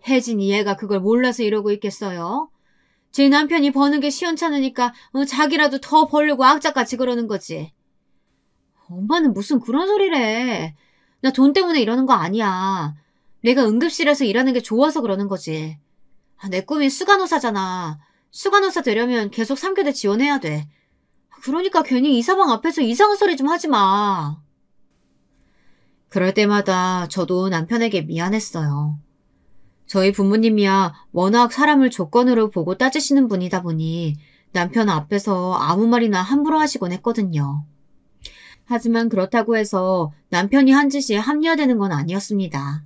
혜진이 얘가 그걸 몰라서 이러고 있겠어요? 제 남편이 버는 게 시원찮으니까 자기라도 더 벌려고 악착같이 그러는 거지. 엄마는 무슨 그런 소리래. 나 돈 때문에 이러는 거 아니야. 내가 응급실에서 일하는 게 좋아서 그러는 거지. 내 꿈이 수간호사잖아. 수간호사 되려면 계속 3교대 지원해야 돼. 그러니까 괜히 이사방 앞에서 이상한 소리 좀 하지 마. 그럴 때마다 저도 남편에게 미안했어요. 저희 부모님이야 워낙 사람을 조건으로 보고 따지시는 분이다 보니 남편 앞에서 아무 말이나 함부로 하시곤 했거든요. 하지만 그렇다고 해서 남편이 한 짓이 합리화되는 건 아니었습니다.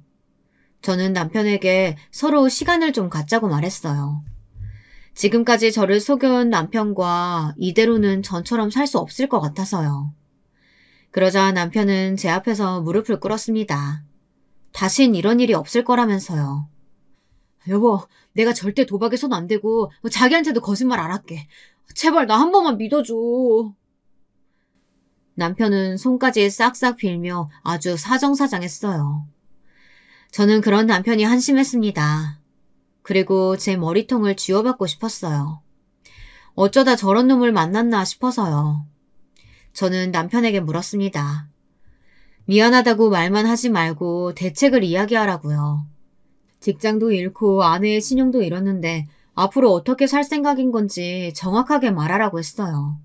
저는 남편에게 서로 시간을 좀 갖자고 말했어요. 지금까지 저를 속여온 남편과 이대로는 전처럼 살 수 없을 것 같아서요. 그러자 남편은 제 앞에서 무릎을 꿇었습니다. 다신 이런 일이 없을 거라면서요. 여보, 내가 절대 도박에 손 안 대고 자기한테도 거짓말 안 할게. 제발 나 한 번만 믿어줘. 남편은 손까지 싹싹 빌며 아주 사정사장했어요. 저는 그런 남편이 한심했습니다. 그리고 제 머리통을 쥐어받고 싶었어요. 어쩌다 저런 놈을 만났나 싶어서요. 저는 남편에게 물었습니다. 미안하다고 말만 하지 말고 대책을 이야기하라고요. 직장도 잃고 아내의 신용도 잃었는데 앞으로 어떻게 살 생각인 건지 정확하게 말하라고 했어요.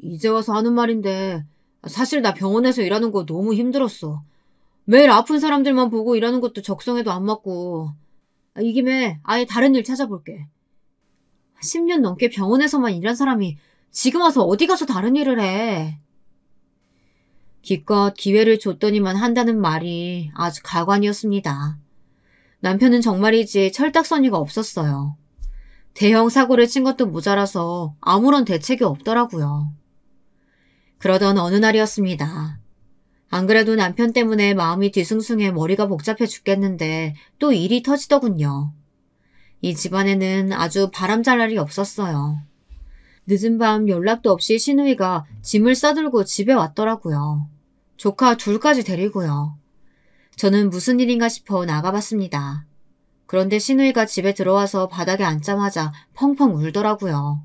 이제 와서 하는 말인데 사실 나 병원에서 일하는 거 너무 힘들었어. 매일 아픈 사람들만 보고 일하는 것도 적성에도 안 맞고 이 김에 아예 다른 일 찾아볼게. 10년 넘게 병원에서만 일한 사람이 지금 와서 어디 가서 다른 일을 해. 기껏 기회를 줬더니만 한다는 말이 아주 가관이었습니다. 남편은 정말이지 철딱서니가 없었어요. 대형 사고를 친 것도 모자라서 아무런 대책이 없더라고요. 그러던 어느 날이었습니다. 안 그래도 남편 때문에 마음이 뒤숭숭해 머리가 복잡해 죽겠는데 또 일이 터지더군요. 이 집안에는 아주 바람잘 날이 없었어요. 늦은 밤 연락도 없이 시누이가 짐을 싸들고 집에 왔더라고요. 조카 둘까지 데리고요. 저는 무슨 일인가 싶어 나가봤습니다. 그런데 시누이가 집에 들어와서 바닥에 앉자마자 펑펑 울더라고요.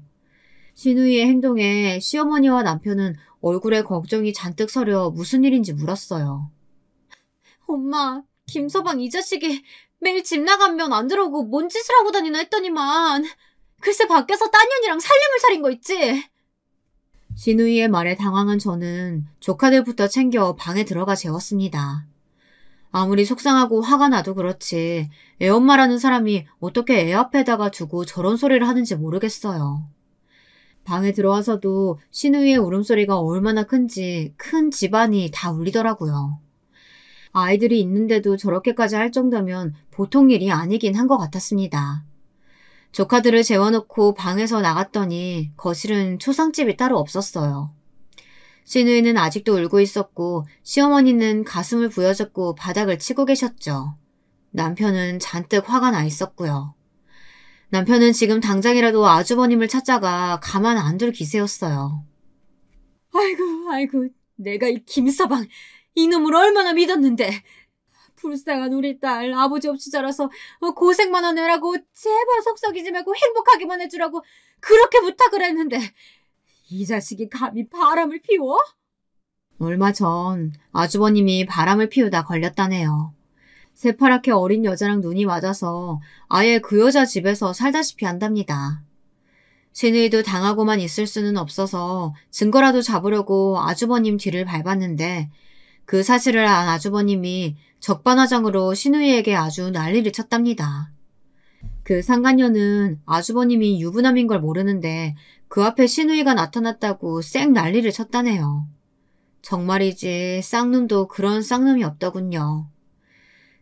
시누이의 행동에 시어머니와 남편은 얼굴에 걱정이 잔뜩 서려 무슨 일인지 물었어요. 엄마, 김서방 이 자식이 매일 집 나가면 안 들어오고 뭔 짓을 하고 다니나 했더니만 글쎄 밖에서 딴 년이랑 살림을 차린 거 있지? 신우이의 말에 당황한 저는 조카들부터 챙겨 방에 들어가 재웠습니다. 아무리 속상하고 화가 나도 그렇지 애엄마라는 사람이 어떻게 애 앞에다가 두고 저런 소리를 하는지 모르겠어요. 방에 들어와서도 신우이의 울음소리가 얼마나 큰지 큰 집안이 다 울리더라고요. 아이들이 있는데도 저렇게까지 할 정도면 보통 일이 아니긴 한 것 같았습니다. 조카들을 재워놓고 방에서 나갔더니 거실은 초상집이 따로 없었어요. 신우이는 아직도 울고 있었고 시어머니는 가슴을 부여잡고 바닥을 치고 계셨죠. 남편은 잔뜩 화가 나 있었고요. 남편은 지금 당장이라도 아주버님을 찾자가 가만 안 둘 기세였어요. 아이고, 내가 이 김서방, 이놈을 얼마나 믿었는데. 불쌍한 우리 딸, 아버지 없이 자라서 고생만 한 애라고 제발 속썩이지 말고 행복하기만 해주라고 그렇게 부탁을 했는데 이 자식이 감히 바람을 피워? 얼마 전 아주버님이 바람을 피우다 걸렸다네요. 새파랗게 어린 여자랑 눈이 맞아서 아예 그 여자 집에서 살다시피 한답니다. 신우이도 당하고만 있을 수는 없어서 증거라도 잡으려고 아주버님 뒤를 밟았는데 그 사실을 안 아주버님이 적반하장으로 신우이에게 아주 난리를 쳤답니다. 그 상간녀는 아주버님이 유부남인 걸 모르는데 그 앞에 신우이가 나타났다고 쌩 난리를 쳤다네요. 정말이지 쌍놈도 그런 쌍놈이 없더군요.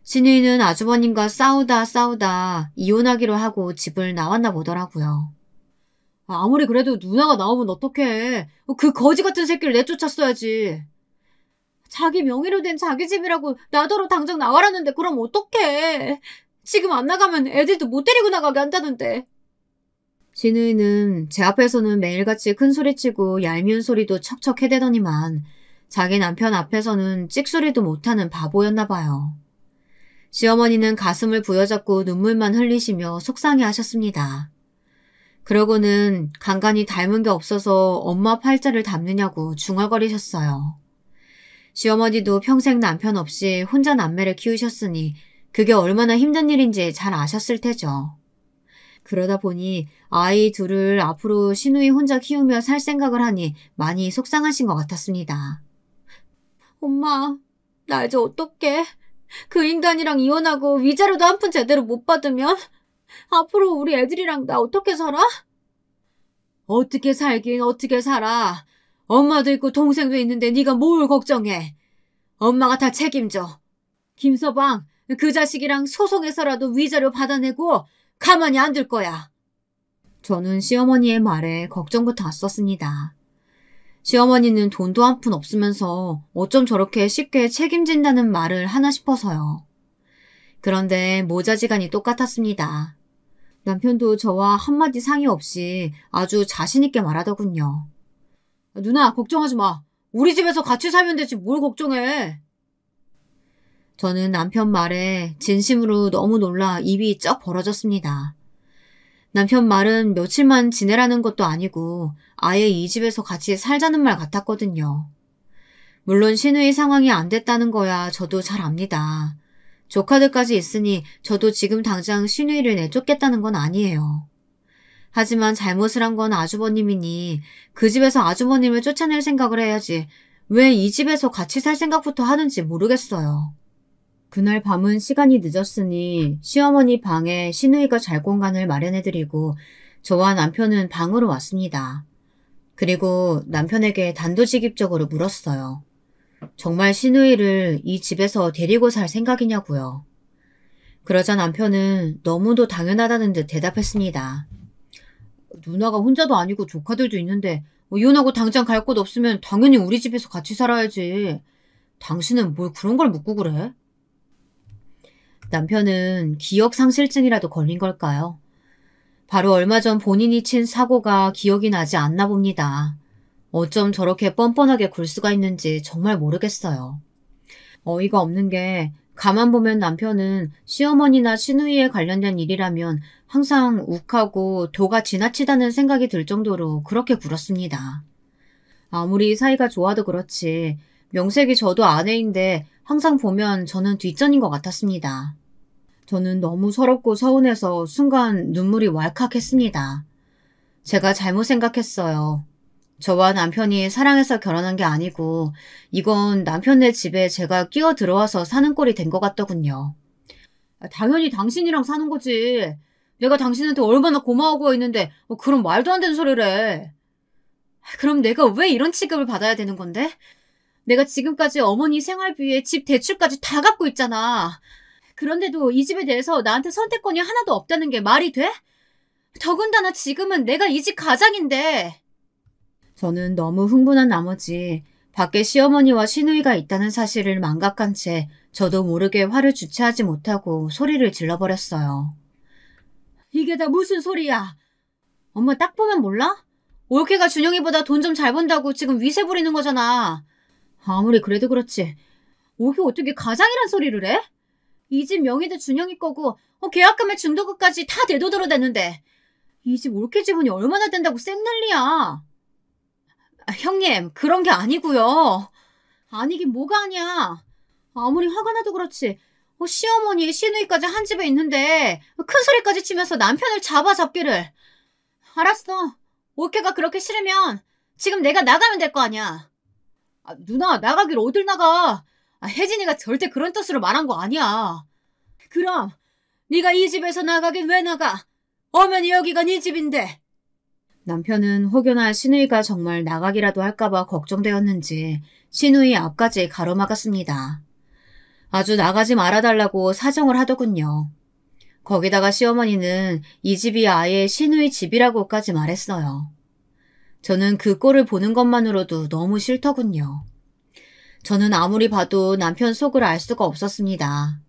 신우이는 아주버님과 싸우다 이혼하기로 하고 집을 나왔나 보더라고요. 아무리 그래도 누나가 나오면 어떡해. 그 거지 같은 새끼를 내쫓았어야지. 자기 명의로 된 자기 집이라고 나더러 당장 나가라는데 그럼 어떡해. 지금 안 나가면 애들도 못 데리고 나가게 한다는데. 신우이는 제 앞에서는 매일같이 큰 소리치고 얄미운 소리도 척척 해대더니만 자기 남편 앞에서는 찍소리도 못하는 바보였나 봐요. 시어머니는 가슴을 부여잡고 눈물만 흘리시며 속상해 하셨습니다. 그러고는 간간히 닮은 게 없어서 엄마 팔자를 닮느냐고 중얼거리셨어요. 시어머니도 평생 남편 없이 혼자 남매를 키우셨으니 그게 얼마나 힘든 일인지 잘 아셨을 테죠. 그러다 보니 아이 둘을 앞으로 신우이 혼자 키우며 살 생각을 하니 많이 속상하신 것 같았습니다. 엄마, 나 이제 어떡해? 그 인간이랑 이혼하고 위자료도 한 푼 제대로 못 받으면 앞으로 우리 애들이랑 나 어떻게 살아? 어떻게 살긴 어떻게 살아. 엄마도 있고 동생도 있는데 네가 뭘 걱정해. 엄마가 다 책임져. 김서방, 그 자식이랑 소송해서라도 위자료 받아내고 가만히 안 둘 거야. 저는 시어머니의 말에 걱정부터 왔었습니다. 시어머니는 돈도 한 푼 없으면서 어쩜 저렇게 쉽게 책임진다는 말을 하나 싶어서요. 그런데 모자지간이 똑같았습니다. 남편도 저와 한마디 상의 없이 아주 자신있게 말하더군요. 누나, 걱정하지 마. 우리 집에서 같이 살면 되지 뭘 걱정해. 저는 남편 말에 진심으로 너무 놀라 입이 쩍 벌어졌습니다. 남편 말은 며칠만 지내라는 것도 아니고 아예 이 집에서 같이 살자는 말 같았거든요. 물론 신우이 상황이 안 됐다는 거야 저도 잘 압니다. 조카들까지 있으니 저도 지금 당장 신우이를 내쫓겠다는 건 아니에요. 하지만 잘못을 한 건 아주버님이니 그 집에서 아주버님을 쫓아낼 생각을 해야지 왜 이 집에서 같이 살 생각부터 하는지 모르겠어요. 그날 밤은 시간이 늦었으니 시어머니 방에 신우이가 잘 공간을 마련해드리고 저와 남편은 방으로 왔습니다. 그리고 남편에게 단도직입적으로 물었어요. 정말 신우이를 이 집에서 데리고 살 생각이냐고요. 그러자 남편은 너무도 당연하다는 듯 대답했습니다. 누나가 혼자도 아니고 조카들도 있는데 이혼하고 당장 갈 곳 없으면 당연히 우리 집에서 같이 살아야지. 당신은 뭘 그런 걸 묻고 그래? 남편은 기억상실증이라도 걸린 걸까요? 바로 얼마 전 본인이 친 사고가 기억이 나지 않나 봅니다. 어쩜 저렇게 뻔뻔하게 굴 수가 있는지 정말 모르겠어요. 어이가 없는 게 가만 보면 남편은 시어머니나 시누이에 관련된 일이라면 항상 욱하고 도가 지나치다는 생각이 들 정도로 그렇게 굴었습니다. 아무리 사이가 좋아도 그렇지 명색이 저도 아내인데 항상 보면 저는 뒷전인 것 같았습니다. 저는 너무 서럽고 서운해서 순간 눈물이 왈칵했습니다. 제가 잘못 생각했어요. 저와 남편이 사랑해서 결혼한 게 아니고 이건 남편네 집에 제가 끼어 들어와서 사는 꼴이 된 것 같더군요. 당연히 당신이랑 사는 거지. 내가 당신한테 얼마나 고마워하고 있는데 그런 말도 안 되는 소리를 해. 그럼 내가 왜 이런 취급을 받아야 되는 건데? 내가 지금까지 어머니 생활비에 집 대출까지 다 갚고 있잖아. 그런데도 이 집에 대해서 나한테 선택권이 하나도 없다는 게 말이 돼? 더군다나 지금은 내가 이 집 가장인데. 저는 너무 흥분한 나머지 밖에 시어머니와 시누이가 있다는 사실을 망각한 채 저도 모르게 화를 주체하지 못하고 소리를 질러버렸어요. 이게 다 무슨 소리야? 엄마 딱 보면 몰라? 올케가 준영이보다 돈 좀 잘 번다고 지금 위세 부리는 거잖아. 아무리 그래도 그렇지. 올케 어떻게 가장이란 소리를 해? 이 집 명의도 준영이 거고 계약금에 중도금까지 다 내 돈으로 냈는데 이 집 올케 지분이 얼마나 된다고 쌩난리야. 형님, 그런 게 아니고요. 아니긴 뭐가 아니야. 아무리 화가 나도 그렇지. 시어머니, 시누이까지 한 집에 있는데 큰 소리까지 치면서 남편을 잡기를. 알았어. 올케가 그렇게 싫으면 지금 내가 나가면 될 거 아니야. 누나, 나가길 어딜 나가. 혜진이가 절대 그런 뜻으로 말한 거 아니야. 그럼 네가 이 집에서 나가긴 왜 나가? 어머니 여기가 네 집인데. 남편은 혹여나 시누이가 정말 나가기라도 할까봐 걱정되었는지 시누이 앞까지 가로막았습니다. 아주 나가지 말아달라고 사정을 하더군요. 거기다가 시어머니는 이 집이 아예 시누이 집이라고까지 말했어요. 저는 그 꼴을 보는 것만으로도 너무 싫더군요. 저는 아무리 봐도 남편 속을 알 수가 없었습니다.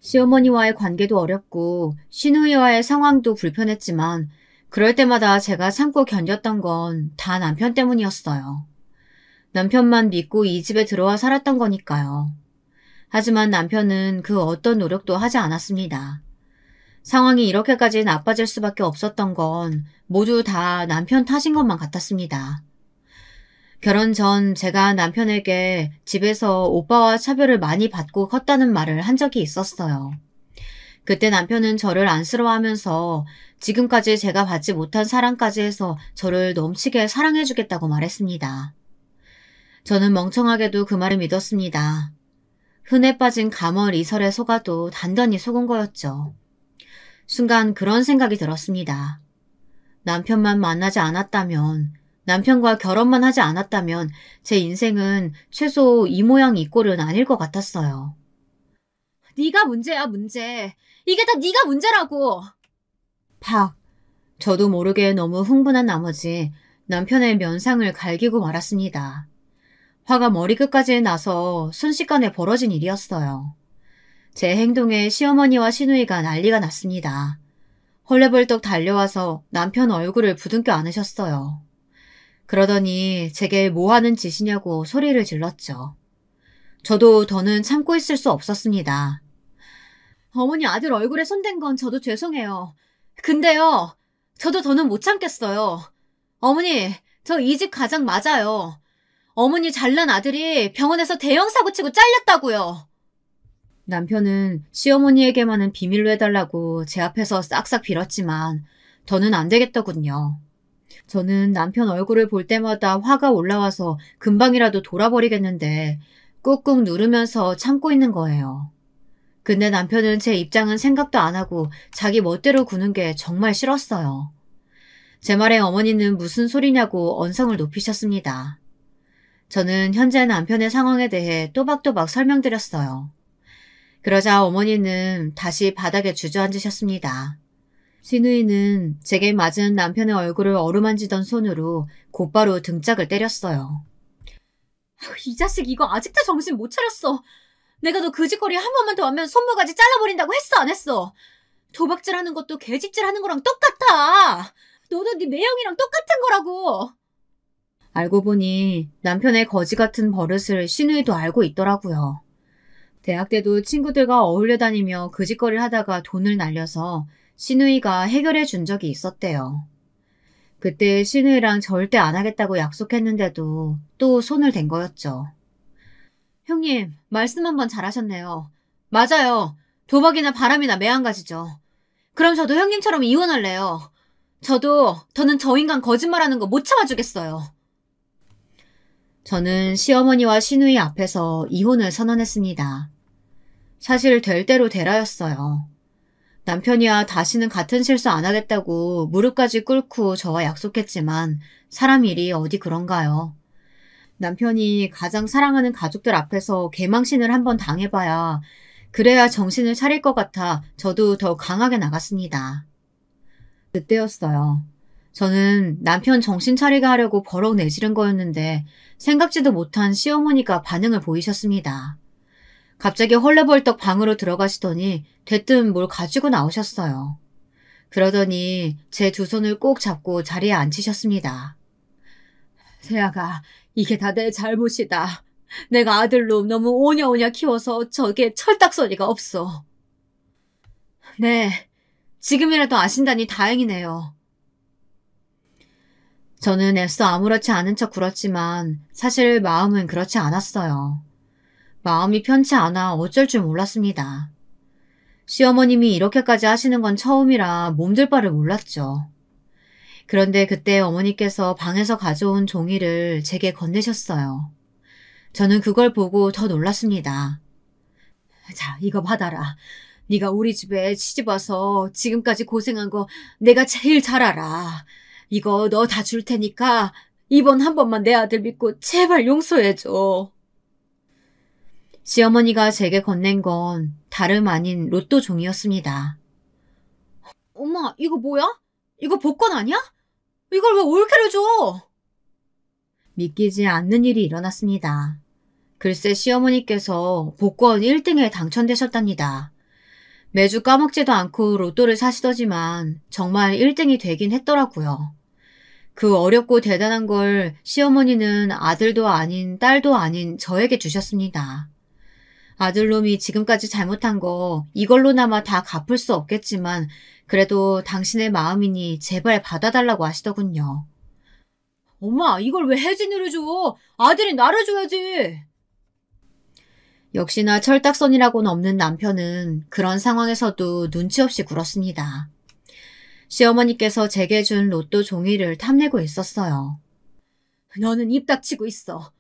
시어머니와의 관계도 어렵고 시누이와의 상황도 불편했지만 그럴 때마다 제가 참고 견뎠던 건 다 남편 때문이었어요. 남편만 믿고 이 집에 들어와 살았던 거니까요. 하지만 남편은 그 어떤 노력도 하지 않았습니다. 상황이 이렇게까지 나빠질 수밖에 없었던 건 모두 다 남편 탓인 것만 같았습니다. 결혼 전 제가 남편에게 집에서 오빠와 차별을 많이 받고 컸다는 말을 한 적이 있었어요. 그때 남편은 저를 안쓰러워하면서 지금까지 제가 받지 못한 사랑까지 해서 저를 넘치게 사랑해주겠다고 말했습니다. 저는 멍청하게도 그 말을 믿었습니다. 흔해 빠진 가멀 이설에 속아도 단단히 속은 거였죠. 순간 그런 생각이 들었습니다. 남편만 만나지 않았다면, 남편과 결혼만 하지 않았다면 제 인생은 최소 이 모양 이 꼴은 아닐 것 같았어요. 네가 문제야, 문제. 이게 다 네가 문제라고. 팍. 저도 모르게 너무 흥분한 나머지 남편의 면상을 갈기고 말았습니다. 화가 머리끝까지 나서 순식간에 벌어진 일이었어요. 제 행동에 시어머니와 시누이가 난리가 났습니다. 헐레벌떡 달려와서 남편 얼굴을 부둥켜 안으셨어요. 그러더니 제게 뭐 하는 짓이냐고 소리를 질렀죠. 저도 더는 참고 있을 수 없었습니다. 어머니 아들 얼굴에 손댄 건 저도 죄송해요. 근데요, 저도 더는 못 참겠어요. 어머니, 저 이 집 가장 맞아요. 어머니 잘난 아들이 병원에서 대형 사고 치고 잘렸다고요. 남편은 시어머니에게만은 비밀로 해달라고 제 앞에서 싹싹 빌었지만 더는 안 되겠더군요. 저는 남편 얼굴을 볼 때마다 화가 올라와서 금방이라도 돌아버리겠는데 꾹꾹 누르면서 참고 있는 거예요. 근데 남편은 제 입장은 생각도 안 하고 자기 멋대로 구는 게 정말 싫었어요. 제 말에 어머니는 무슨 소리냐고 언성을 높이셨습니다. 저는 현재 남편의 상황에 대해 또박또박 설명드렸어요. 그러자 어머니는 다시 바닥에 주저앉으셨습니다. 시누이는 제게 맞은 남편의 얼굴을 어루만지던 손으로 곧바로 등짝을 때렸어요. 이 자식 이거 아직도 정신 못 차렸어. 내가 너 그 짓거리 한 번만 더 하면 손모가지 잘라버린다고 했어 안 했어? 도박질하는 것도 개집질하는 거랑 똑같아. 너도 네 매형이랑 똑같은 거라고. 알고 보니 남편의 거지 같은 버릇을 시누이도 알고 있더라고요. 대학 때도 친구들과 어울려 다니며 그 짓거리를 하다가 돈을 날려서 시누이가 해결해 준 적이 있었대요. 그때 시누이랑 절대 안 하겠다고 약속했는데도 또 손을 댄 거였죠. 형님, 말씀 한번 잘하셨네요. 맞아요. 도박이나 바람이나 매한가지죠. 그럼 저도 형님처럼 이혼할래요. 저는 저 인간 거짓말하는 거 못 참아주겠어요. 저는 시어머니와 시누이 앞에서 이혼을 선언했습니다. 사실 될 대로 되라였어요. 남편이야 다시는 같은 실수 안 하겠다고 무릎까지 꿇고 저와 약속했지만 사람 일이 어디 그런가요. 남편이 가장 사랑하는 가족들 앞에서 개망신을 한번 당해봐야 그래야 정신을 차릴 것 같아 저도 더 강하게 나갔습니다. 그때였어요. 저는 남편 정신 차리게 하려고 버럭 내지른 거였는데 생각지도 못한 시어머니가 반응을 보이셨습니다. 갑자기 헐레벌떡 방으로 들어가시더니 대뜸 뭘 가지고 나오셨어요. 그러더니 제 두 손을 꼭 잡고 자리에 앉히셨습니다. 세아가 이게 다 내 잘못이다. 내가 아들놈 너무 오냐오냐 키워서 저게 철딱서니가 없어. 네, 지금이라도 아신다니 다행이네요. 저는 애써 아무렇지 않은 척 굴었지만 사실 마음은 그렇지 않았어요. 마음이 편치 않아 어쩔 줄 몰랐습니다. 시어머님이 이렇게까지 하시는 건 처음이라 몸둘 바를 몰랐죠. 그런데 그때 어머니께서 방에서 가져온 종이를 제게 건네셨어요. 저는 그걸 보고 더 놀랐습니다. 자, 이거 받아라. 네가 우리 집에 시집와서 지금까지 고생한 거 내가 제일 잘 알아. 이거 너 다 줄 테니까 이번 한 번만 내 아들 믿고 제발 용서해줘. 시어머니가 제게 건넨 건 다름 아닌 로또 종이었습니다. 엄마, 이거 뭐야? 이거 복권 아니야? 이걸 왜 올케를 줘? 믿기지 않는 일이 일어났습니다. 글쎄 시어머니께서 복권 1등에 당첨되셨답니다. 매주 까먹지도 않고 로또를 사시더지만 정말 1등이 되긴 했더라고요. 그 어렵고 대단한 걸 시어머니는 아들도 아닌 딸도 아닌 저에게 주셨습니다. 아들놈이 지금까지 잘못한 거 이걸로나마 다 갚을 수 없겠지만 그래도 당신의 마음이니 제발 받아달라고 하시더군요. 엄마, 이걸 왜 혜진이를 줘? 아들이 나를 줘야지. 역시나 철딱선이라고는 없는 남편은 그런 상황에서도 눈치 없이 굴었습니다. 시어머니께서 제게 준 로또 종이를 탐내고 있었어요. 너는 입 닥치고 있어.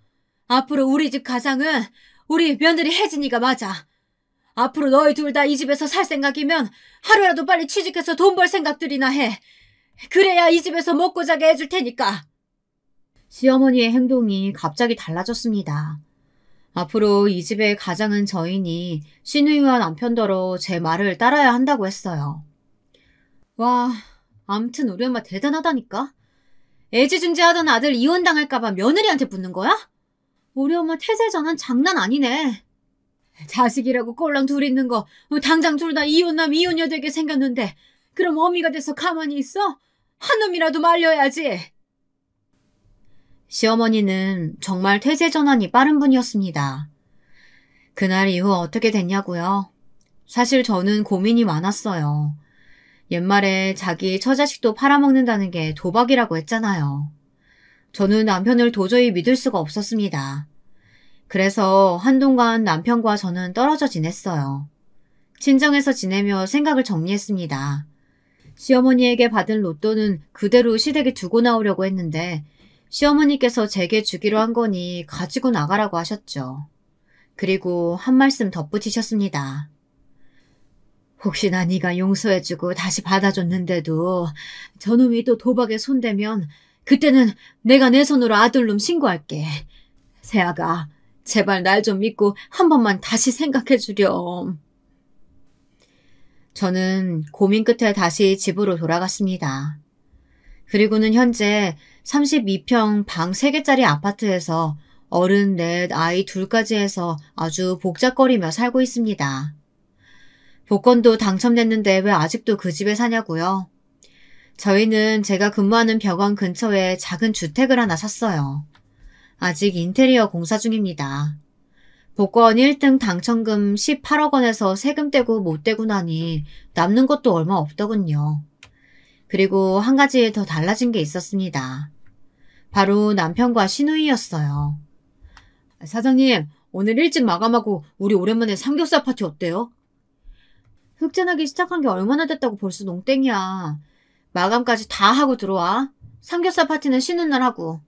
앞으로 우리 집 가장은 우리 며느리 혜진이가 맞아. 앞으로 너희 둘 다 이 집에서 살 생각이면 하루라도 빨리 취직해서 돈 벌 생각들이나 해. 그래야 이 집에서 먹고 자게 해줄 테니까. 시어머니의 행동이 갑자기 달라졌습니다. 앞으로 이 집의 가장은 저이니 시누이와 남편더러 제 말을 따라야 한다고 했어요. 와, 암튼 우리 엄마 대단하다니까. 애지중지하던 아들 이혼당할까봐 며느리한테 붙는 거야? 우리 엄마 태세전환 장난 아니네. 자식이라고 꼴랑 둘 있는 거 당장 둘 다 이혼남 이혼녀 되게 생겼는데 그럼 어미가 돼서 가만히 있어? 한 놈이라도 말려야지. 시어머니는 정말 태세전환이 빠른 분이었습니다. 그날 이후 어떻게 됐냐고요? 사실 저는 고민이 많았어요. 옛말에 자기 처자식도 팔아먹는다는 게 도박이라고 했잖아요. 저는 남편을 도저히 믿을 수가 없었습니다. 그래서 한동안 남편과 저는 떨어져 지냈어요. 친정에서 지내며 생각을 정리했습니다. 시어머니에게 받은 로또는 그대로 시댁에 두고 나오려고 했는데 시어머니께서 제게 주기로 한 거니 가지고 나가라고 하셨죠. 그리고 한 말씀 덧붙이셨습니다. 혹시나 네가 용서해주고 다시 받아줬는데도 저놈이 또 도박에 손대면 그때는 내가 내 손으로 아들놈 신고할게. 세아가 제발 날 좀 믿고 한 번만 다시 생각해주렴. 저는 고민 끝에 다시 집으로 돌아갔습니다. 그리고는 현재 32평 방 3개짜리 아파트에서 어른 넷, 아이 둘까지 해서 아주 복잡거리며 살고 있습니다. 복권도 당첨됐는데 왜 아직도 그 집에 사냐고요? 저희는 제가 근무하는 병원 근처에 작은 주택을 하나 샀어요. 아직 인테리어 공사 중입니다. 복권 1등 당첨금 18억 원에서 세금 떼고 못 떼고 나니 남는 것도 얼마 없더군요. 그리고 한 가지 더 달라진 게 있었습니다. 바로 남편과 시누이였어요. 사장님, 오늘 일찍 마감하고 우리 오랜만에 삼겹살 파티 어때요? 흑전하기 시작한 게 얼마나 됐다고 벌써 농땡이야. 마감까지 다 하고 들어와. 삼겹살 파티는 쉬는 날 하고.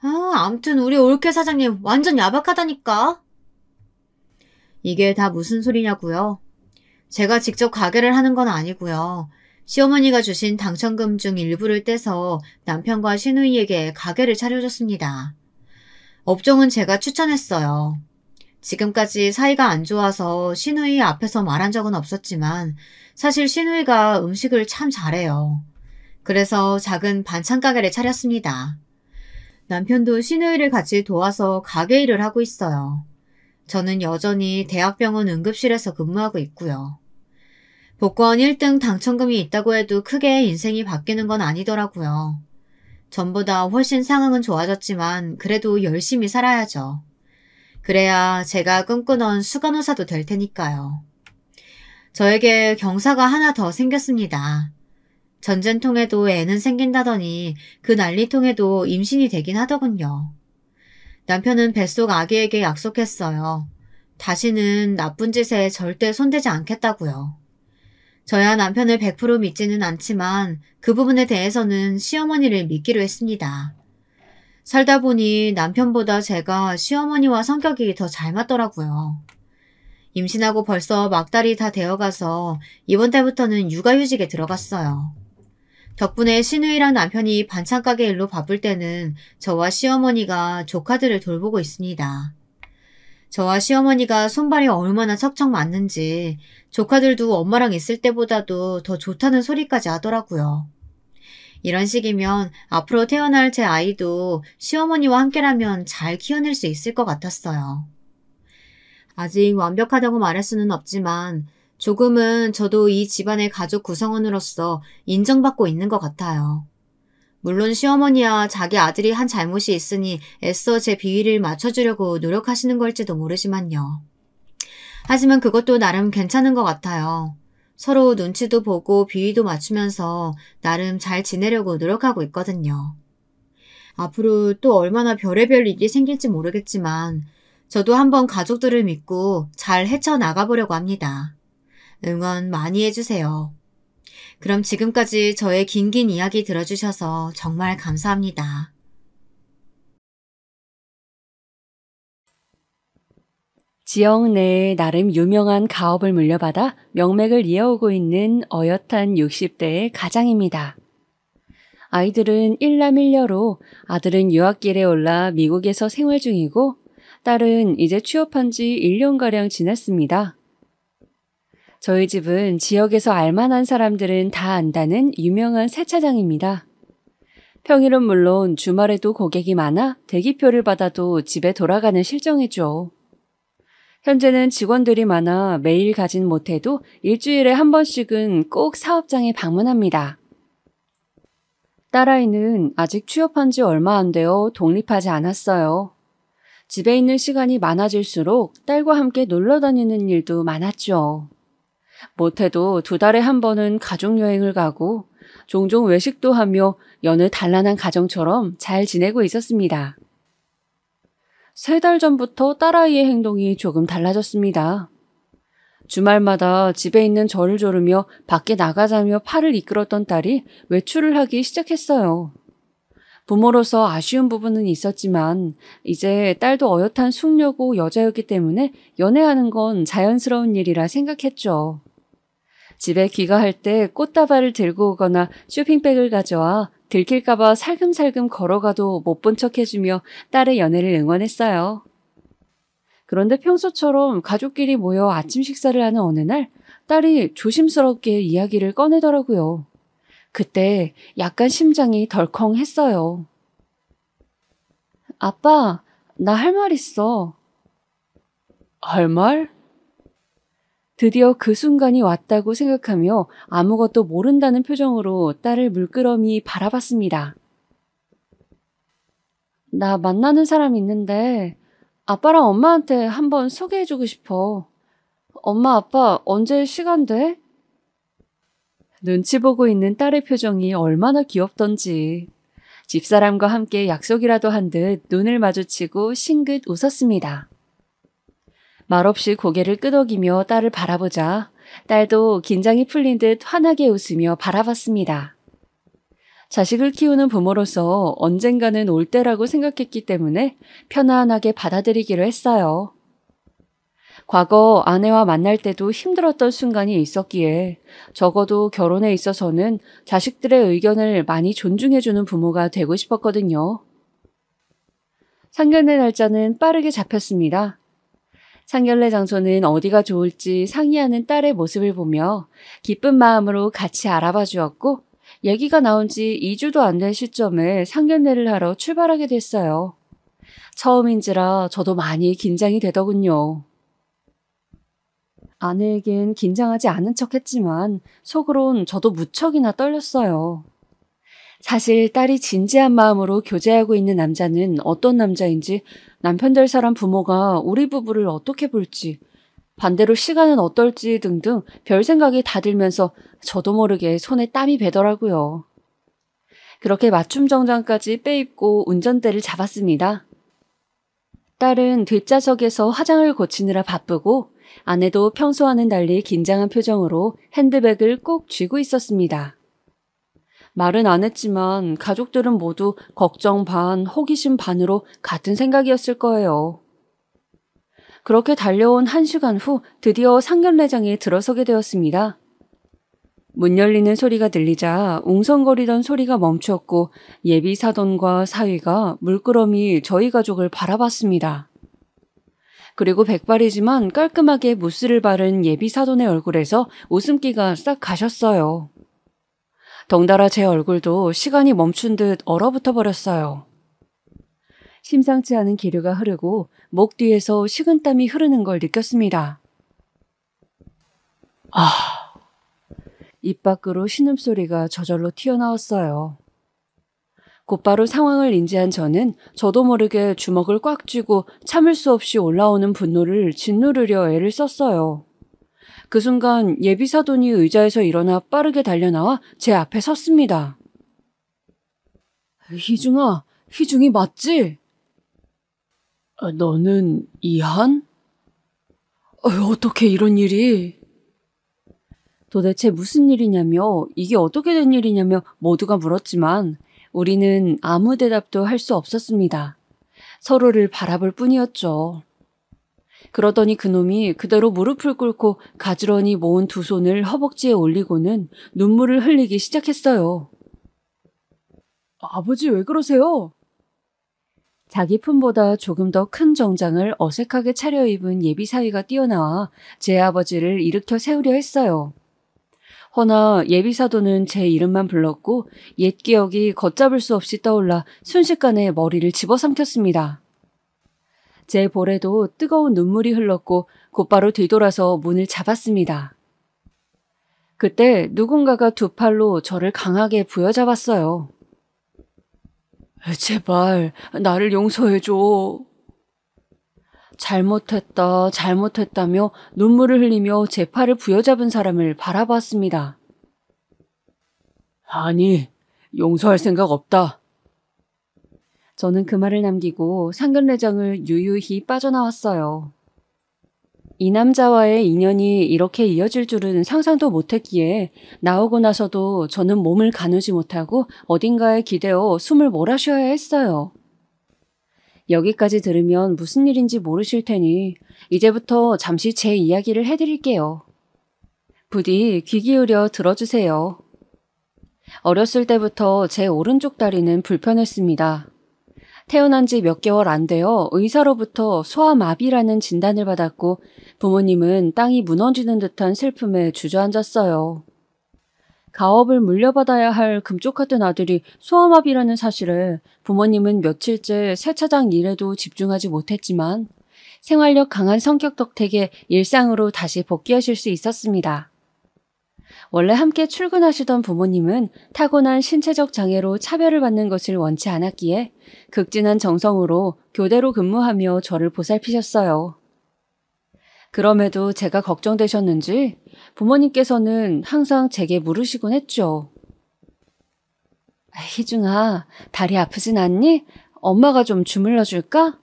암튼 우리 올케 사장님 완전 야박하다니까. 이게 다 무슨 소리냐고요? 제가 직접 가게를 하는 건 아니고요. 시어머니가 주신 당첨금 중 일부를 떼서 남편과 시누이에게 가게를 차려줬습니다. 업종은 제가 추천했어요. 지금까지 사이가 안 좋아서 시누이 앞에서 말한 적은 없었지만 사실 시누이가 음식을 참 잘해요. 그래서 작은 반찬 가게를 차렸습니다. 남편도 시누이를 같이 도와서 가게 일을 하고 있어요. 저는 여전히 대학병원 응급실에서 근무하고 있고요. 복권 1등 당첨금이 있다고 해도 크게 인생이 바뀌는 건 아니더라고요. 전보다 훨씬 상황은 좋아졌지만 그래도 열심히 살아야죠. 그래야 제가 꿈꾸던 수간호사도 될 테니까요. 저에게 경사가 하나 더 생겼습니다. 전쟁통에도 애는 생긴다더니 그 난리통에도 임신이 되긴 하더군요. 남편은 뱃속 아기에게 약속했어요. 다시는 나쁜 짓에 절대 손대지 않겠다고요. 저야 남편을 100% 믿지는 않지만 그 부분에 대해서는 시어머니를 믿기로 했습니다. 살다 보니 남편보다 제가 시어머니와 성격이 더 잘 맞더라고요. 임신하고 벌써 막달이 다 되어가서 이번 달부터는 육아휴직에 들어갔어요. 덕분에 시누이랑 남편이 반찬 가게 일로 바쁠 때는 저와 시어머니가 조카들을 돌보고 있습니다. 저와 시어머니가 손발이 얼마나 척척 맞는지 조카들도 엄마랑 있을 때보다도 더 좋다는 소리까지 하더라고요. 이런 식이면 앞으로 태어날 제 아이도 시어머니와 함께라면 잘 키워낼 수 있을 것 같았어요. 아직 완벽하다고 말할 수는 없지만 조금은 저도 이 집안의 가족 구성원으로서 인정받고 있는 것 같아요. 물론 시어머니야 자기 아들이 한 잘못이 있으니 애써 제 비위를 맞춰주려고 노력하시는 걸지도 모르지만요. 하지만 그것도 나름 괜찮은 것 같아요. 서로 눈치도 보고 비위도 맞추면서 나름 잘 지내려고 노력하고 있거든요. 앞으로 또 얼마나 별의별 일이 생길지 모르겠지만 저도 한번 가족들을 믿고 잘 헤쳐나가보려고 합니다. 응원 많이 해주세요. 그럼 지금까지 저의 긴긴 이야기 들어주셔서 정말 감사합니다. 지역 내에 나름 유명한 가업을 물려받아 명맥을 이어오고 있는 어엿한 60대의 가장입니다. 아이들은 일남일녀로 아들은 유학길에 올라 미국에서 생활 중이고 딸은 이제 취업한 지 1년가량 지났습니다. 저희 집은 지역에서 알만한 사람들은 다 안다는 유명한 세차장입니다. 평일은 물론 주말에도 고객이 많아 대기표를 받아도 집에 돌아가는 실정이죠. 현재는 직원들이 많아 매일 가진 못해도 일주일에 한 번씩은 꼭 사업장에 방문합니다. 딸아이는 아직 취업한 지 얼마 안 되어 독립하지 않았어요. 집에 있는 시간이 많아질수록 딸과 함께 놀러 다니는 일도 많았죠. 못해도 2달에 한 번은 가족여행을 가고 종종 외식도 하며 여느 단란한 가정처럼 잘 지내고 있었습니다. 3달 전부터 딸아이의 행동이 조금 달라졌습니다. 주말마다 집에 있는 저를 조르며 밖에 나가자며 팔을 이끌었던 딸이 외출을 하기 시작했어요. 부모로서 아쉬운 부분은 있었지만 이제 딸도 어엿한 숙녀고 여자였기 때문에 연애하는 건 자연스러운 일이라 생각했죠. 집에 귀가할 때 꽃다발을 들고 오거나 쇼핑백을 가져와 들킬까봐 살금살금 걸어가도 못 본 척 해주며 딸의 연애를 응원했어요. 그런데 평소처럼 가족끼리 모여 아침 식사를 하는 어느 날 딸이 조심스럽게 이야기를 꺼내더라고요. 그때 약간 심장이 덜컹했어요. 아빠, 나 할 말 있어. 할 말? 드디어 그 순간이 왔다고 생각하며 아무것도 모른다는 표정으로 딸을 물끄러미 바라봤습니다. 나 만나는 사람 있는데 아빠랑 엄마한테 한번 소개해주고 싶어. 엄마, 아빠 언제 시간 돼? 눈치 보고 있는 딸의 표정이 얼마나 귀엽던지. 집사람과 함께 약속이라도 한 듯 눈을 마주치고 싱긋 웃었습니다. 말없이 고개를 끄덕이며 딸을 바라보자 딸도 긴장이 풀린 듯 환하게 웃으며 바라봤습니다. 자식을 키우는 부모로서 언젠가는 올 때라고 생각했기 때문에 편안하게 받아들이기로 했어요. 과거 아내와 만날 때도 힘들었던 순간이 있었기에 적어도 결혼에 있어서는 자식들의 의견을 많이 존중해주는 부모가 되고 싶었거든요. 상견례 날짜는 빠르게 잡혔습니다. 상견례 장소는 어디가 좋을지 상의하는 딸의 모습을 보며 기쁜 마음으로 같이 알아봐 주었고 얘기가 나온 지 2주도 안 된 시점에 상견례를 하러 출발하게 됐어요. 처음인지라 저도 많이 긴장이 되더군요. 아내에겐 긴장하지 않은 척 했지만 속으론 저도 무척이나 떨렸어요. 사실 딸이 진지한 마음으로 교제하고 있는 남자는 어떤 남자인지, 남편 될 사람 부모가 우리 부부를 어떻게 볼지, 반대로 시간은 어떨지 등등 별 생각이 다 들면서 저도 모르게 손에 땀이 배더라고요. 그렇게 맞춤 정장까지 빼입고 운전대를 잡았습니다. 딸은 뒷좌석에서 화장을 고치느라 바쁘고 아내도 평소와는 달리 긴장한 표정으로 핸드백을 꼭 쥐고 있었습니다. 말은 안 했지만 가족들은 모두 걱정 반, 호기심 반으로 같은 생각이었을 거예요. 그렇게 달려온 1시간 후 드디어 상견례장에 들어서게 되었습니다. 문 열리는 소리가 들리자 웅성거리던 소리가 멈추었고 예비 사돈과 사위가 물끄러미 저희 가족을 바라봤습니다. 그리고 백발이지만 깔끔하게 무스를 바른 예비 사돈의 얼굴에서 웃음기가 싹 가셨어요. 덩달아 제 얼굴도 시간이 멈춘 듯 얼어붙어 버렸어요. 심상치 않은 기류가 흐르고 목 뒤에서 식은땀이 흐르는 걸 느꼈습니다. 입 밖으로 신음소리가 저절로 튀어나왔어요. 곧바로 상황을 인지한 저는 저도 모르게 주먹을 꽉 쥐고 참을 수 없이 올라오는 분노를 짓누르려 애를 썼어요. 그 순간 예비 사돈이 의자에서 일어나 빠르게 달려나와 제 앞에 섰습니다. 희중아, 희중이 맞지? 너는 이한? 어떻게 이런 일이? 도대체 무슨 일이냐며, 이게 어떻게 된 일이냐며 모두가 물었지만 우리는 아무 대답도 할 수 없었습니다. 서로를 바라볼 뿐이었죠. 그러더니 그놈이 그대로 무릎을 꿇고 가지런히 모은 두 손을 허벅지에 올리고는 눈물을 흘리기 시작했어요. 아버지 왜 그러세요? 자기 품보다 조금 더 큰 정장을 어색하게 차려입은 예비 사위가 뛰어나와 제 아버지를 일으켜 세우려 했어요. 허나 예비 사도는 제 이름만 불렀고 옛 기억이 걷잡을 수 없이 떠올라 순식간에 머리를 집어삼켰습니다. 제 볼에도 뜨거운 눈물이 흘렀고 곧바로 뒤돌아서 문을 잡았습니다. 그때 누군가가 두 팔로 저를 강하게 부여잡았어요. 제발 나를 용서해줘. 잘못했다며 눈물을 흘리며 제 팔을 부여잡은 사람을 바라봤습니다. 아니, 용서할 생각 없다. 저는 그 말을 남기고 상견례장을 유유히 빠져나왔어요. 이 남자와의 인연이 이렇게 이어질 줄은 상상도 못했기에 나오고 나서도 저는 몸을 가누지 못하고 어딘가에 기대어 숨을 몰아쉬어야 했어요. 여기까지 들으면 무슨 일인지 모르실 테니 이제부터 잠시 제 이야기를 해드릴게요. 부디 귀 기울여 들어주세요. 어렸을 때부터 제 오른쪽 다리는 불편했습니다. 태어난 지 몇 개월 안 되어 의사로부터 소아마비라는 진단을 받았고 부모님은 땅이 무너지는 듯한 슬픔에 주저앉았어요. 가업을 물려받아야 할 금쪽 같은 아들이 소아마비라는 사실에 부모님은 며칠째 세차장 일에도 집중하지 못했지만 생활력 강한 성격 덕택에 일상으로 다시 복귀하실 수 있었습니다. 원래 함께 출근하시던 부모님은 타고난 신체적 장애로 차별을 받는 것을 원치 않았기에 극진한 정성으로 교대로 근무하며 저를 보살피셨어요. 그럼에도 제가 걱정되셨는지 부모님께서는 항상 제게 물으시곤 했죠. 희중아, 다리 아프진 않니? 엄마가 좀 주물러 줄까?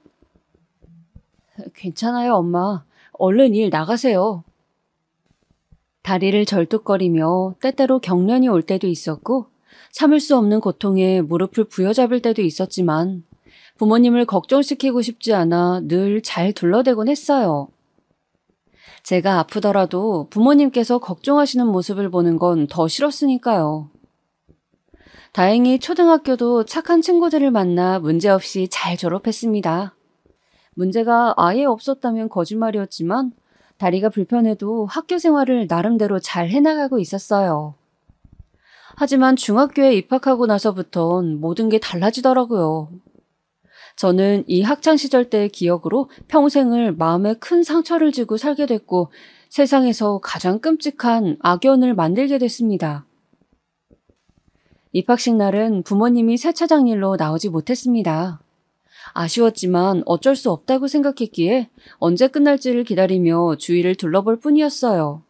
괜찮아요, 엄마. 얼른 일 나가세요. 다리를 절뚝거리며 때때로 경련이 올 때도 있었고 참을 수 없는 고통에 무릎을 부여잡을 때도 있었지만 부모님을 걱정시키고 싶지 않아 늘 잘 둘러대곤 했어요. 제가 아프더라도 부모님께서 걱정하시는 모습을 보는 건 더 싫었으니까요. 다행히 초등학교도 착한 친구들을 만나 문제없이 잘 졸업했습니다. 문제가 아예 없었다면 거짓말이었지만 다리가 불편해도 학교 생활을 나름대로 잘 해나가고 있었어요. 하지만 중학교에 입학하고 나서부턴 모든 게 달라지더라고요. 저는 이 학창시절 때의 기억으로 평생을 마음에 큰 상처를 지고 살게 됐고 세상에서 가장 끔찍한 악연을 만들게 됐습니다. 입학식 날은 부모님이 세차장 일로 나오지 못했습니다. 아쉬웠지만 어쩔 수 없다고 생각했기에 언제 끝날지를 기다리며 주위를 둘러볼 뿐이었어요.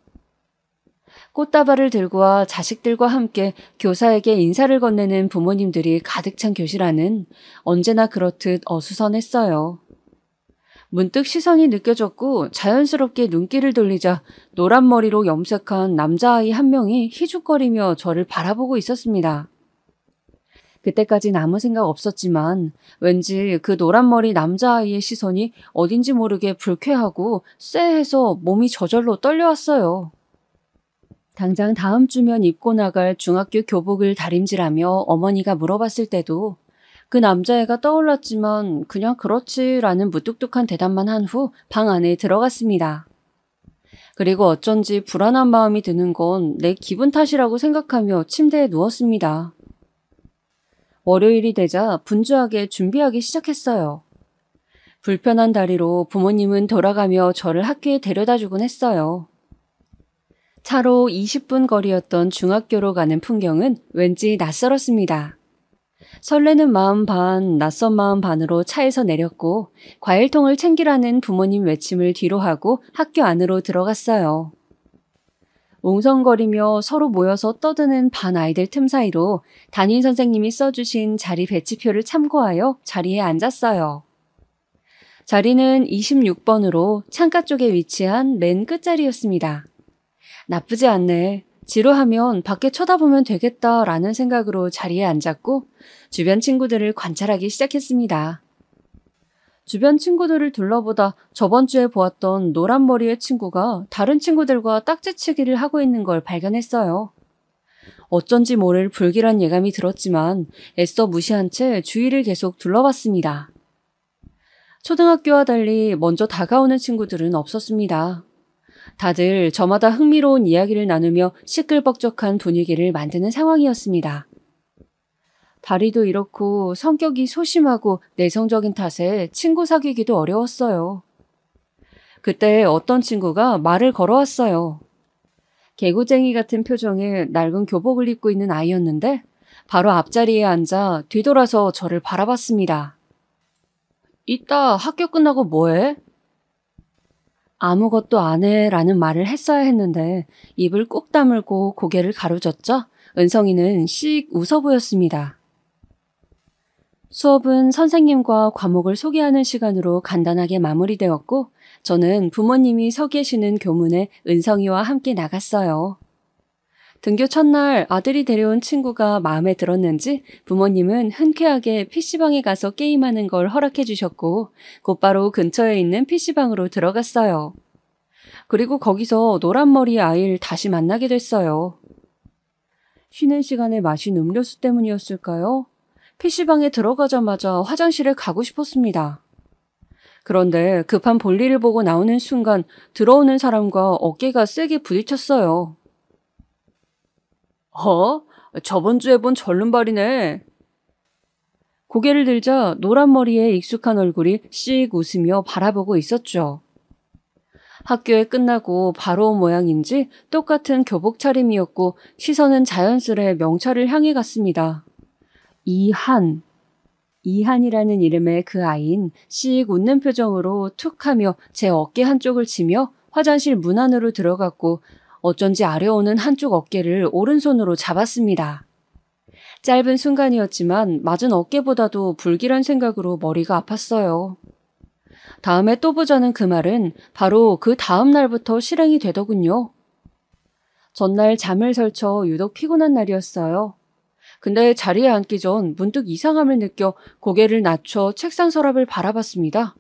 꽃다발을 들고 와 자식들과 함께 교사에게 인사를 건네는 부모님들이 가득 찬 교실 안은 언제나 그렇듯 어수선했어요. 문득 시선이 느껴졌고 자연스럽게 눈길을 돌리자 노란 머리로 염색한 남자아이 한 명이 희죽거리며 저를 바라보고 있었습니다. 그때까진 아무 생각 없었지만 왠지 그 노란머리 남자아이의 시선이 어딘지 모르게 불쾌하고 쎄해서 몸이 저절로 떨려왔어요. 당장 다음 주면 입고 나갈 중학교 교복을 다림질하며 어머니가 물어봤을 때도 그 남자애가 떠올랐지만 그냥 그렇지라는 무뚝뚝한 대답만 한 후 방 안에 들어갔습니다. 그리고 어쩐지 불안한 마음이 드는 건 내 기분 탓이라고 생각하며 침대에 누웠습니다. 월요일이 되자 분주하게 준비하기 시작했어요. 불편한 다리로 부모님은 돌아가며 저를 학교에 데려다주곤 했어요. 차로 20분 거리였던 중학교로 가는 풍경은 왠지 낯설었습니다. 설레는 마음 반, 낯선 마음 반으로 차에서 내렸고 과일통을 챙기라는 부모님 외침을 뒤로 하고 학교 안으로 들어갔어요. 웅성거리며 서로 모여서 떠드는 반 아이들 틈 사이로 담임 선생님이 써주신 자리 배치표를 참고하여 자리에 앉았어요. 자리는 26번으로 창가 쪽에 위치한 맨 끝자리였습니다. 나쁘지 않네. 지루하면 밖에 쳐다보면 되겠다라는 생각으로 자리에 앉았고 주변 친구들을 관찰하기 시작했습니다. 주변 친구들을 둘러보다 저번 주에 보았던 노란 머리의 친구가 다른 친구들과 딱지치기를 하고 있는 걸 발견했어요. 어쩐지 모를 불길한 예감이 들었지만 애써 무시한 채 주위를 계속 둘러봤습니다. 초등학교와 달리 먼저 다가오는 친구들은 없었습니다. 다들 저마다 흥미로운 이야기를 나누며 시끌벅적한 분위기를 만드는 상황이었습니다. 다리도 이렇고 성격이 소심하고 내성적인 탓에 친구 사귀기도 어려웠어요. 그때 어떤 친구가 말을 걸어왔어요. 개구쟁이 같은 표정에 낡은 교복을 입고 있는 아이였는데 바로 앞자리에 앉아 뒤돌아서 저를 바라봤습니다. 이따 학교 끝나고 뭐해? 아무것도 안 해 라는 말을 했어야 했는데 입을 꾹 다물고 고개를 가로젓자 은성이는 씩 웃어 보였습니다. 수업은 선생님과 과목을 소개하는 시간으로 간단하게 마무리되었고 저는 부모님이 서 계시는 교문에 은성이와 함께 나갔어요. 등교 첫날 아들이 데려온 친구가 마음에 들었는지 부모님은 흔쾌하게 PC방에 가서 게임하는 걸 허락해 주셨고 곧바로 근처에 있는 PC방으로 들어갔어요. 그리고 거기서 노란머리 아이를 다시 만나게 됐어요. 쉬는 시간에 마신 음료수 때문이었을까요? PC방에 들어가자마자 화장실에 가고 싶었습니다. 그런데 급한 볼일을 보고 나오는 순간 들어오는 사람과 어깨가 세게 부딪혔어요. 저번 주에 본 절름발이네. 고개를 들자 노란 머리에 익숙한 얼굴이 씩 웃으며 바라보고 있었죠. 학교에 끝나고 바로 온 모양인지 똑같은 교복 차림이었고 시선은 자연스레 명찰을 향해 갔습니다. 이한이라는 이름의 그 아이는 씩 웃는 표정으로 툭 하며 제 어깨 한쪽을 치며 화장실 문 안으로 들어갔고 어쩐지 아려오는 한쪽 어깨를 오른손으로 잡았습니다. 짧은 순간이었지만 맞은 어깨보다도 불길한 생각으로 머리가 아팠어요. 다음에 또 보자는 그 말은 바로 그 다음 날부터 실행이 되더군요. 전날 잠을 설쳐 유독 피곤한 날이었어요. 근데 자리에 앉기 전 문득 이상함을 느껴 고개를 낮춰 책상 서랍을 바라봤습니다.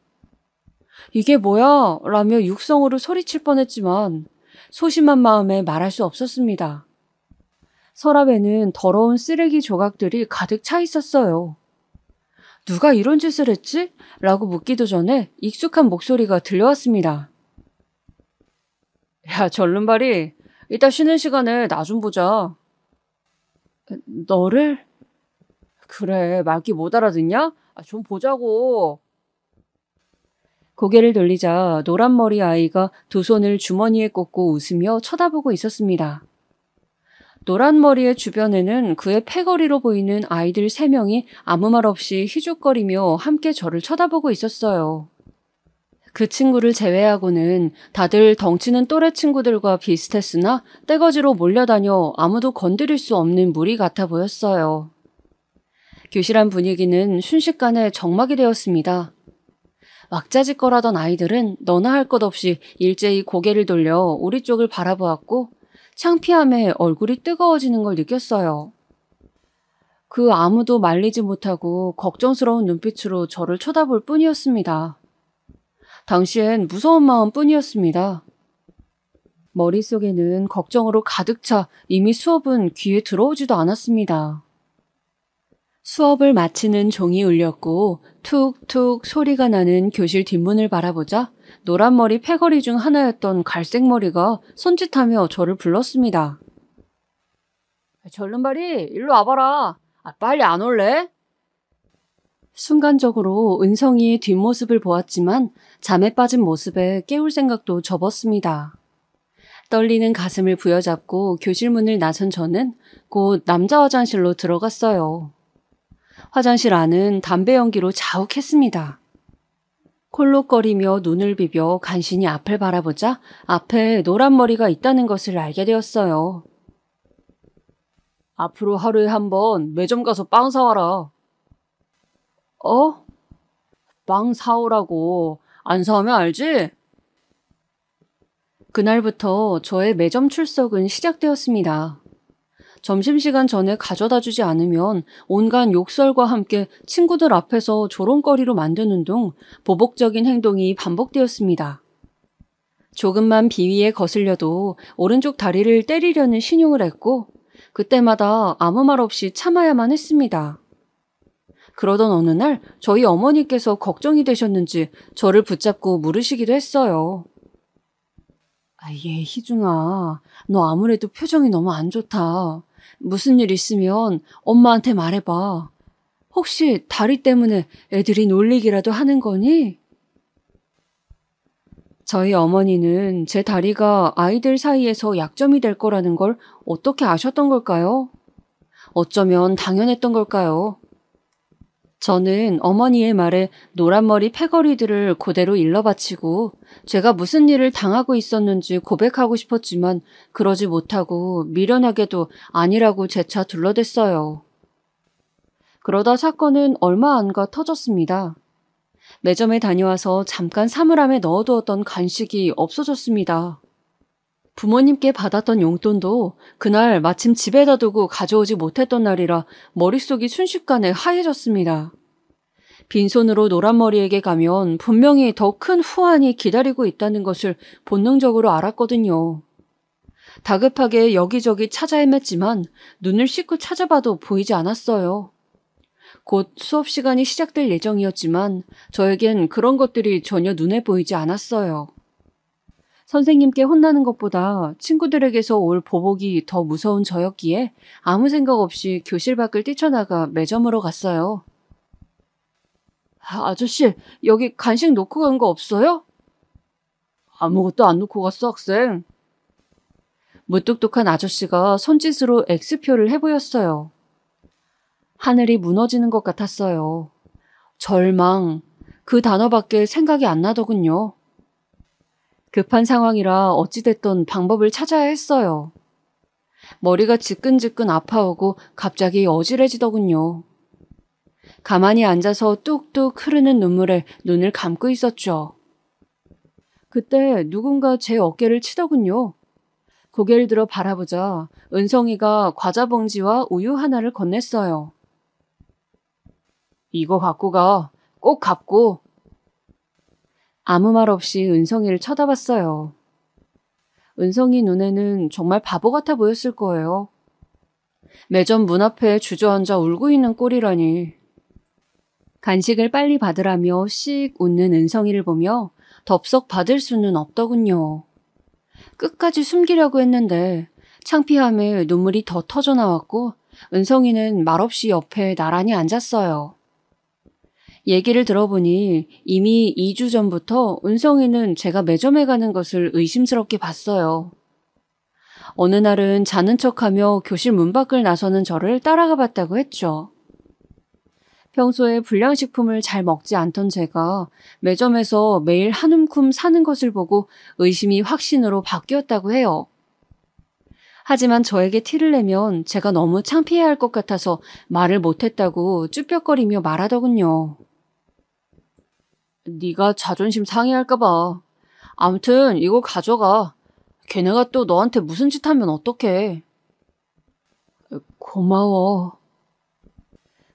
이게 뭐야? 라며 육성으로 소리칠 뻔했지만 소심한 마음에 말할 수 없었습니다. 서랍에는 더러운 쓰레기 조각들이 가득 차 있었어요. 누가 이런 짓을 했지? 라고 묻기도 전에 익숙한 목소리가 들려왔습니다. 야, 절름발이, 이따 쉬는 시간에 나 좀 보자. 너를? 그래, 말귀 못 알아듣냐? 좀 보자고. 고개를 돌리자 노란머리 아이가 두 손을 주머니에 꽂고 웃으며 쳐다보고 있었습니다. 노란머리의 주변에는 그의 패거리로 보이는 아이들 3명이 아무 말 없이 희죽거리며 함께 저를 쳐다보고 있었어요. 그 친구를 제외하고는 다들 덩치는 또래 친구들과 비슷했으나 떼거지로 몰려다녀 아무도 건드릴 수 없는 무리 같아 보였어요. 교실 안 분위기는 순식간에 적막이 되었습니다. 왁자지껄하던 아이들은 너나 할 것 없이 일제히 고개를 돌려 우리 쪽을 바라보았고 창피함에 얼굴이 뜨거워지는 걸 느꼈어요. 그 아무도 말리지 못하고 걱정스러운 눈빛으로 저를 쳐다볼 뿐이었습니다. 당시엔 무서운 마음뿐이었습니다. 머릿속에는 걱정으로 가득 차 이미 수업은 귀에 들어오지도 않았습니다. 수업을 마치는 종이 울렸고 툭툭 소리가 나는 교실 뒷문을 바라보자 노란머리 패거리 중 하나였던 갈색머리가 손짓하며 저를 불렀습니다. 절름발이 일로 와봐라. 빨리 안 올래? 순간적으로 은성이의 뒷모습을 보았지만 잠에 빠진 모습에 깨울 생각도 접었습니다. 떨리는 가슴을 부여잡고 교실 문을 나선 저는 곧 남자 화장실로 들어갔어요. 화장실 안은 담배 연기로 자욱했습니다. 콜록거리며 눈을 비벼 간신히 앞을 바라보자 앞에 노란 머리가 있다는 것을 알게 되었어요. 앞으로 하루에 한 번 매점 가서 빵 사와라. 빵 사오라고. 안 사오면 알지? 그날부터 저의 매점 출석은 시작되었습니다. 점심시간 전에 가져다 주지 않으면 온갖 욕설과 함께 친구들 앞에서 조롱거리로 만드는 등 보복적인 행동이 반복되었습니다. 조금만 비위에 거슬려도 오른쪽 다리를 때리려는 신용을 했고 그때마다 아무 말 없이 참아야만 했습니다. 그러던 어느 날 저희 어머니께서 걱정이 되셨는지 저를 붙잡고 물으시기도 했어요. 희중아, 너 아무래도 표정이 너무 안 좋다. 무슨 일 있으면 엄마한테 말해봐. 혹시 다리 때문에 애들이 놀리기라도 하는 거니? 저희 어머니는 제 다리가 아이들 사이에서 약점이 될 거라는 걸 어떻게 아셨던 걸까요? 어쩌면 당연했던 걸까요? 저는 어머니의 말에 노란머리 패거리들을 그대로 일러바치고 제가 무슨 일을 당하고 있었는지 고백하고 싶었지만 그러지 못하고 미련하게도 아니라고 재차 둘러댔어요. 그러다 사건은 얼마 안 가 터졌습니다. 매점에 다녀와서 잠깐 사물함에 넣어두었던 간식이 없어졌습니다. 부모님께 받았던 용돈도 그날 마침 집에다 두고 가져오지 못했던 날이라 머릿속이 순식간에 하얘졌습니다. 빈손으로 노란머리에게 가면 분명히 더 큰 후환이 기다리고 있다는 것을 본능적으로 알았거든요. 다급하게 여기저기 찾아 헤맸지만 눈을 씻고 찾아봐도 보이지 않았어요. 곧 수업 시간이 시작될 예정이었지만 저에겐 그런 것들이 전혀 눈에 보이지 않았어요. 선생님께 혼나는 것보다 친구들에게서 올 보복이 더 무서운 저였기에 아무 생각 없이 교실 밖을 뛰쳐나가 매점으로 갔어요. 아저씨, 여기 간식 놓고 간 거 없어요? 아무것도 안 놓고 갔어, 학생. 무뚝뚝한 아저씨가 손짓으로 X표를 해보였어요. 하늘이 무너지는 것 같았어요. 절망, 그 단어밖에 생각이 안 나더군요. 급한 상황이라 어찌됐든 방법을 찾아야 했어요. 머리가 지끈지끈 아파오고 갑자기 어지러지더군요. 가만히 앉아서 뚝뚝 흐르는 눈물에 눈을 감고 있었죠. 그때 누군가 제 어깨를 치더군요. 고개를 들어 바라보자 은성이가 과자 봉지와 우유 하나를 건넸어요. 이거 갖고 가. 꼭 갚고. 아무 말 없이 은성이를 쳐다봤어요. 은성이 눈에는 정말 바보 같아 보였을 거예요. 매점 문 앞에 주저앉아 울고 있는 꼴이라니. 간식을 빨리 받으라며 씩 웃는 은성이를 보며 덥석 받을 수는 없더군요. 끝까지 숨기려고 했는데 창피함에 눈물이 더 터져 나왔고 은성이는 말없이 옆에 나란히 앉았어요. 얘기를 들어보니 이미 2주 전부터 은성이는 제가 매점에 가는 것을 의심스럽게 봤어요. 어느 날은 자는 척하며 교실 문 밖을 나서는 저를 따라가 봤다고 했죠. 평소에 불량식품을 잘 먹지 않던 제가 매점에서 매일 한 움큼 사는 것을 보고 의심이 확신으로 바뀌었다고 해요. 하지만 저에게 티를 내면 제가 너무 창피해할 것 같아서 말을 못했다고 쭈뼛거리며 말하더군요. 네가 자존심 상해할까 봐. 아무튼 이거 가져가. 걔네가 또 너한테 무슨 짓 하면 어떡해. 고마워.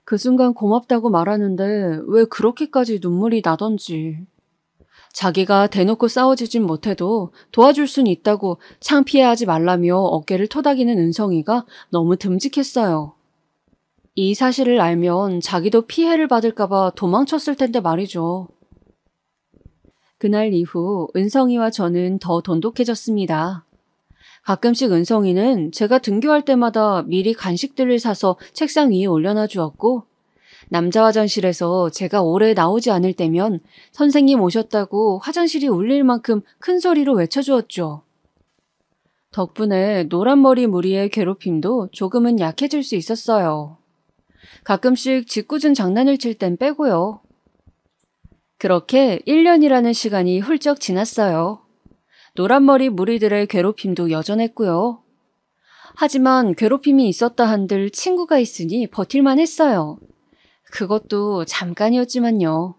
그 순간 고맙다고 말하는데 왜 그렇게까지 눈물이 나던지. 자기가 대놓고 싸워주진 못해도 도와줄 순 있다고 창피해하지 말라며 어깨를 토닥이는 은성이가 너무 듬직했어요. 이 사실을 알면 자기도 피해를 받을까봐 도망쳤을 텐데 말이죠. 그날 이후 은성이와 저는 더 돈독해졌습니다. 가끔씩 은성이는 제가 등교할 때마다 미리 간식들을 사서 책상 위에 올려놔 주었고, 남자 화장실에서 제가 오래 나오지 않을 때면 선생님 오셨다고 화장실이 울릴 만큼 큰 소리로 외쳐주었죠. 덕분에 노란머리 무리의 괴롭힘도 조금은 약해질 수 있었어요. 가끔씩 짓궂은 장난을 칠 땐 빼고요. 그렇게 1년이라는 시간이 훌쩍 지났어요. 노란머리 무리들의 괴롭힘도 여전했고요. 하지만 괴롭힘이 있었다 한들 친구가 있으니 버틸만 했어요. 그것도 잠깐이었지만요.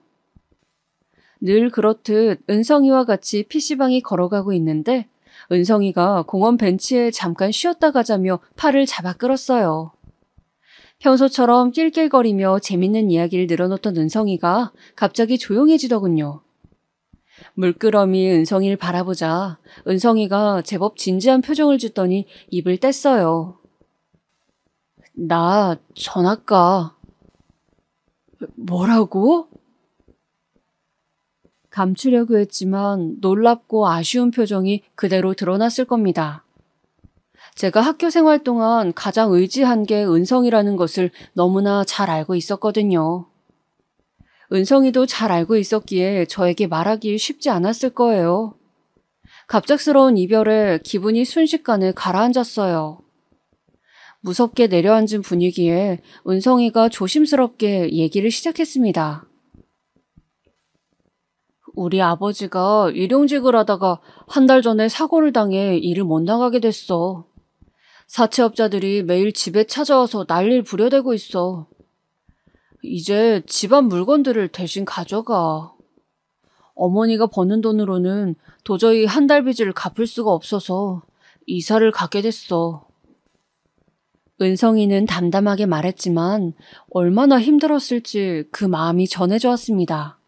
늘 그렇듯 은성이와 같이 PC방에 걸어가고 있는데 은성이가 공원 벤치에 잠깐 쉬었다 가자며 팔을 잡아 끌었어요. 평소처럼 낄낄거리며 재밌는 이야기를 늘어놓던 은성이가 갑자기 조용해지더군요. 물끄러미 은성이를 바라보자 은성이가 제법 진지한 표정을 짓더니 입을 뗐어요. 나 전학가. 뭐라고? 감추려고 했지만 놀랍고 아쉬운 표정이 그대로 드러났을 겁니다. 제가 학교 생활 동안 가장 의지한 게 은성이라는 것을 너무나 잘 알고 있었거든요. 은성이도 잘 알고 있었기에 저에게 말하기 쉽지 않았을 거예요. 갑작스러운 이별에 기분이 순식간에 가라앉았어요. 무섭게 내려앉은 분위기에 은성이가 조심스럽게 얘기를 시작했습니다. 우리 아버지가 일용직을 하다가 한 달 전에 사고를 당해 일을 못 나가게 됐어. 사채업자들이 매일 집에 찾아와서 난리를 부려대고 있어. 이제 집안 물건들을 대신 가져가. 어머니가 버는 돈으로는 도저히 한 달 빚을 갚을 수가 없어서 이사를 가게 됐어. 은성이는 담담하게 말했지만 얼마나 힘들었을지 그 마음이 전해져 왔습니다.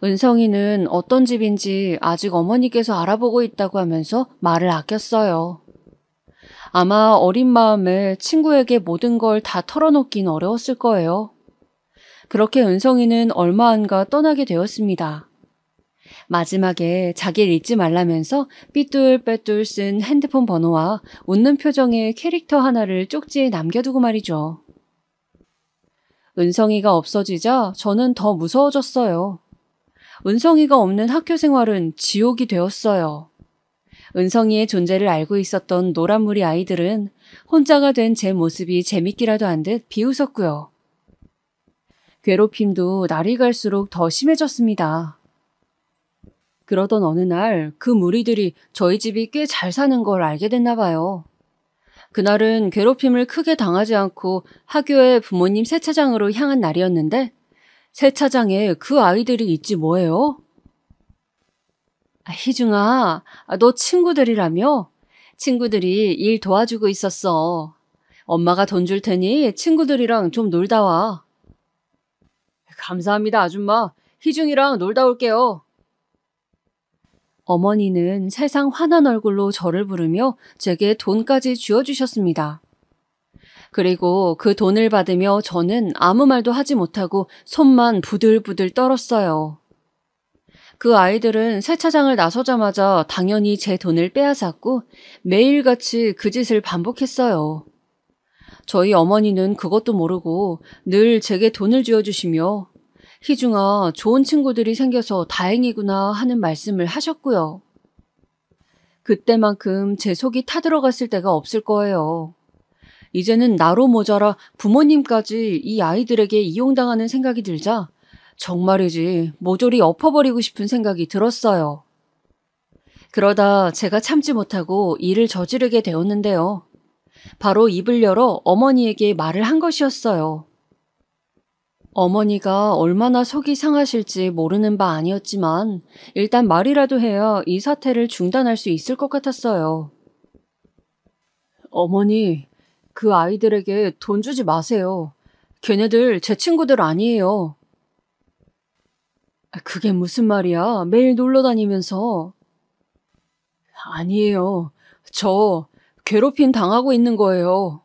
은성이는 어떤 집인지 아직 어머니께서 알아보고 있다고 하면서 말을 아꼈어요. 아마 어린 마음에 친구에게 모든 걸 다 털어놓긴 어려웠을 거예요. 그렇게 은성이는 얼마 안가 떠나게 되었습니다. 마지막에 자기를 잊지 말라면서 삐뚤빼뚤 쓴 핸드폰 번호와 웃는 표정의 캐릭터 하나를 쪽지에 남겨두고 말이죠. 은성이가 없어지자 저는 더 무서워졌어요. 은성이가 없는 학교 생활은 지옥이 되었어요. 은성이의 존재를 알고 있었던 노란무리 아이들은 혼자가 된 제 모습이 재밌기라도 한 듯 비웃었고요. 괴롭힘도 날이 갈수록 더 심해졌습니다. 그러던 어느 날 그 무리들이 저희 집이 꽤 잘 사는 걸 알게 됐나 봐요. 그날은 괴롭힘을 크게 당하지 않고 학교에 부모님 세차장으로 향한 날이었는데 세차장에 그 아이들이 있지 뭐예요? 희중아, 너 친구들이라며? 친구들이 일 도와주고 있었어. 엄마가 돈 줄 테니 친구들이랑 좀 놀다 와. 감사합니다, 아줌마. 희중이랑 놀다 올게요. 어머니는 세상 환한 얼굴로 저를 부르며 제게 돈까지 쥐어주셨습니다. 그리고 그 돈을 받으며 저는 아무 말도 하지 못하고 손만 부들부들 떨었어요. 그 아이들은 세차장을 나서자마자 당연히 제 돈을 빼앗았고 매일같이 그 짓을 반복했어요. 저희 어머니는 그것도 모르고 늘 제게 돈을 쥐어주시며 희중아, 좋은 친구들이 생겨서 다행이구나 하는 말씀을 하셨고요. 그때만큼 제 속이 타들어갔을 때가 없을 거예요. 이제는 나로 모자라 부모님까지 이 아이들에게 이용당하는 생각이 들자 정말이지 모조리 엎어버리고 싶은 생각이 들었어요. 그러다 제가 참지 못하고 일을 저지르게 되었는데요. 바로 입을 열어 어머니에게 말을 한 것이었어요. 어머니가 얼마나 속이 상하실지 모르는 바 아니었지만 일단 말이라도 해야 이 사태를 중단할 수 있을 것 같았어요. 어머니, 그 아이들에게 돈 주지 마세요. 걔네들 제 친구들 아니에요. 그게 무슨 말이야? 매일 놀러 다니면서. 아니에요. 저 괴롭힘 당하고 있는 거예요.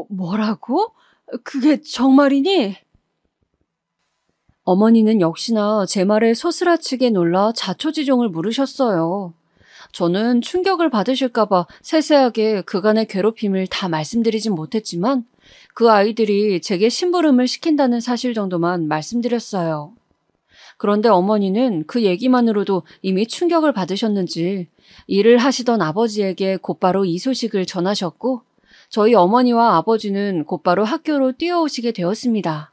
뭐라고? 그게 정말이니? 어머니는 역시나 제 말에 소스라치게 놀라 자초지종을 물으셨어요. 저는 충격을 받으실까봐 세세하게 그간의 괴롭힘을 다 말씀드리진 못했지만 그 아이들이 제게 심부름을 시킨다는 사실 정도만 말씀드렸어요. 그런데 어머니는 그 얘기만으로도 이미 충격을 받으셨는지 일을 하시던 아버지에게 곧바로 이 소식을 전하셨고 저희 어머니와 아버지는 곧바로 학교로 뛰어오시게 되었습니다.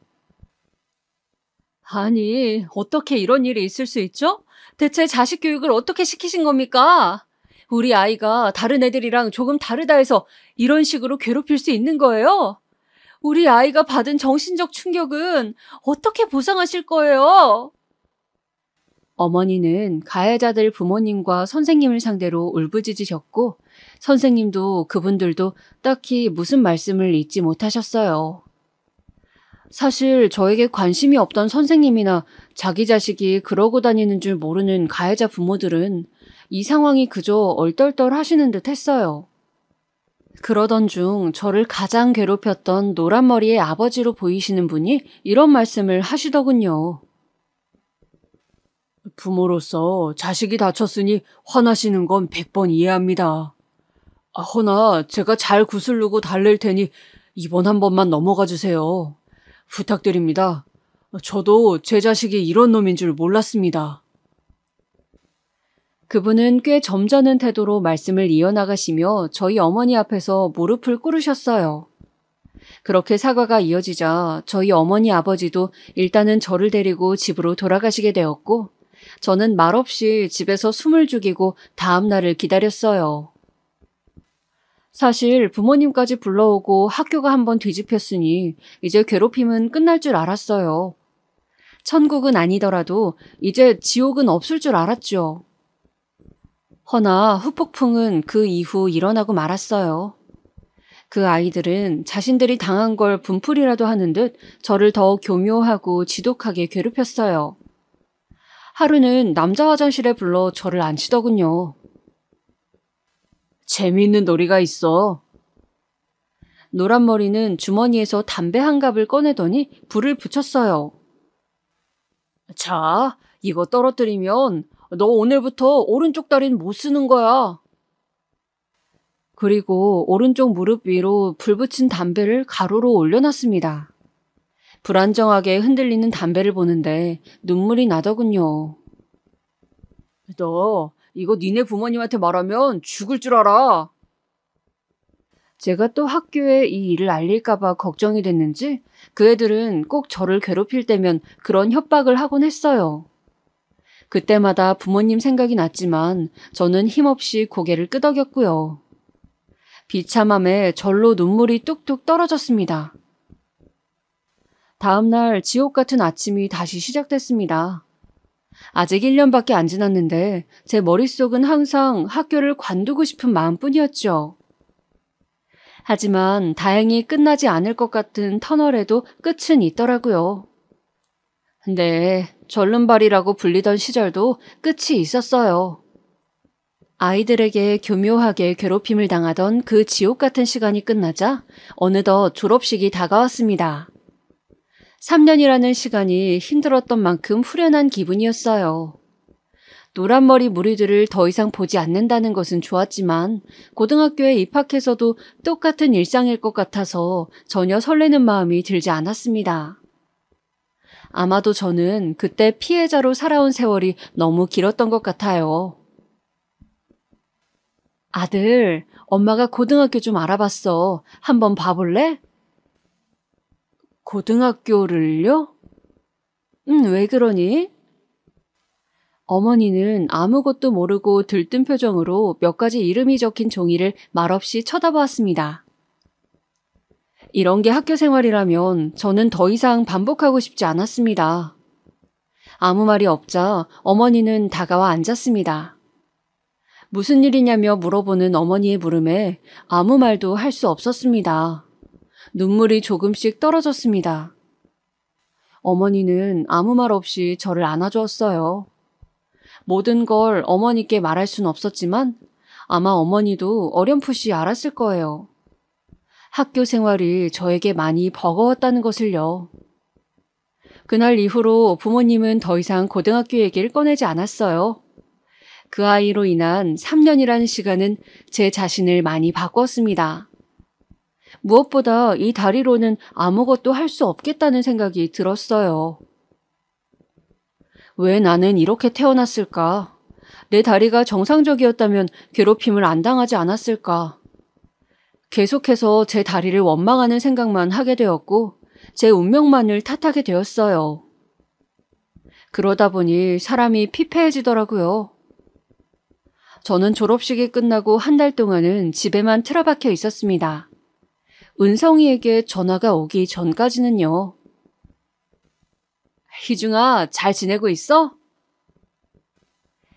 아니, 어떻게 이런 일이 있을 수 있죠? 대체 자식 교육을 어떻게 시키신 겁니까? 우리 아이가 다른 애들이랑 조금 다르다 해서 이런 식으로 괴롭힐 수 있는 거예요? 우리 아이가 받은 정신적 충격은 어떻게 보상하실 거예요? 어머니는 가해자들 부모님과 선생님을 상대로 울부짖으셨고 선생님도 그분들도 딱히 무슨 말씀을 잊지 못하셨어요. 사실 저에게 관심이 없던 선생님이나 자기 자식이 그러고 다니는 줄 모르는 가해자 부모들은 이 상황이 그저 얼떨떨 하시는 듯 했어요. 그러던 중 저를 가장 괴롭혔던 노란머리의 아버지로 보이시는 분이 이런 말씀을 하시더군요. 부모로서 자식이 다쳤으니 화나시는 건 100번 이해합니다. 허나 제가 잘 구슬르고 달랠 테니 이번 한 번만 넘어가 주세요. 부탁드립니다. 저도 제 자식이 이런 놈인 줄 몰랐습니다. 그분은 꽤 점잖은 태도로 말씀을 이어나가시며 저희 어머니 앞에서 무릎을 꿇으셨어요. 그렇게 사과가 이어지자 저희 어머니 아버지도 일단은 저를 데리고 집으로 돌아가시게 되었고 저는 말없이 집에서 숨을 죽이고 다음 날을 기다렸어요. 사실 부모님까지 불러오고 학교가 한번 뒤집혔으니 이제 괴롭힘은 끝날 줄 알았어요. 천국은 아니더라도 이제 지옥은 없을 줄 알았죠. 허나 후폭풍은 그 이후 일어나고 말았어요. 그 아이들은 자신들이 당한 걸 분풀이라도 하는 듯 저를 더 교묘하고 지독하게 괴롭혔어요. 하루는 남자 화장실에 불러 저를 앉히더군요. 재미있는 놀이가 있어. 노란머리는 주머니에서 담배 한 갑을 꺼내더니 불을 붙였어요. 자, 이거 떨어뜨리면 너 오늘부터 오른쪽 다리는 못 쓰는 거야. 그리고 오른쪽 무릎 위로 불 붙인 담배를 가로로 올려놨습니다. 불안정하게 흔들리는 담배를 보는데 눈물이 나더군요. 너 이거 니네 부모님한테 말하면 죽을 줄 알아. 제가 또 학교에 이 일을 알릴까봐 걱정이 됐는지 그 애들은 꼭 저를 괴롭힐 때면 그런 협박을 하곤 했어요. 그때마다 부모님 생각이 났지만 저는 힘없이 고개를 끄덕였고요. 비참함에 절로 눈물이 뚝뚝 떨어졌습니다. 다음 날 지옥 같은 아침이 다시 시작됐습니다. 아직 1년밖에 안 지났는데 제 머릿속은 항상 학교를 관두고 싶은 마음뿐이었죠. 하지만 다행히 끝나지 않을 것 같은 터널에도 끝은 있더라고요. 근데 절름발이라고 불리던 시절도 끝이 있었어요. 아이들에게 교묘하게 괴롭힘을 당하던 그 지옥 같은 시간이 끝나자 어느덧 졸업식이 다가왔습니다. 3년이라는 시간이 힘들었던 만큼 후련한 기분이었어요. 노란머리 무리들을 더 이상 보지 않는다는 것은 좋았지만 고등학교에 입학해서도 똑같은 일상일 것 같아서 전혀 설레는 마음이 들지 않았습니다. 아마도 저는 그때 피해자로 살아온 세월이 너무 길었던 것 같아요. 아들, 엄마가 고등학교 좀 알아봤어. 한번 봐볼래? 고등학교를요? 왜 그러니? 어머니는 아무것도 모르고 들뜬 표정으로 몇 가지 이름이 적힌 종이를 말없이 쳐다보았습니다. 이런 게 학교 생활이라면 저는 더 이상 반복하고 싶지 않았습니다. 아무 말이 없자 어머니는 다가와 앉았습니다. 무슨 일이냐며 물어보는 어머니의 물음에 아무 말도 할 수 없었습니다. 눈물이 조금씩 떨어졌습니다. 어머니는 아무 말 없이 저를 안아주었어요. 모든 걸 어머니께 말할 순 없었지만 아마 어머니도 어렴풋이 알았을 거예요. 학교 생활이 저에게 많이 버거웠다는 것을요. 그날 이후로 부모님은 더 이상 고등학교 얘기를 꺼내지 않았어요. 그 아이로 인한 3년이라는 시간은 제 자신을 많이 바꿨습니다. 무엇보다 이 다리로는 아무것도 할 수 없겠다는 생각이 들었어요. 왜 나는 이렇게 태어났을까? 내 다리가 정상적이었다면 괴롭힘을 안 당하지 않았을까? 계속해서 제 다리를 원망하는 생각만 하게 되었고 제 운명만을 탓하게 되었어요. 그러다 보니 사람이 피폐해지더라고요. 저는 졸업식이 끝나고 한 달 동안은 집에만 틀어박혀 있었습니다. 은성이에게 전화가 오기 전까지는요. 희중아, 잘 지내고 있어?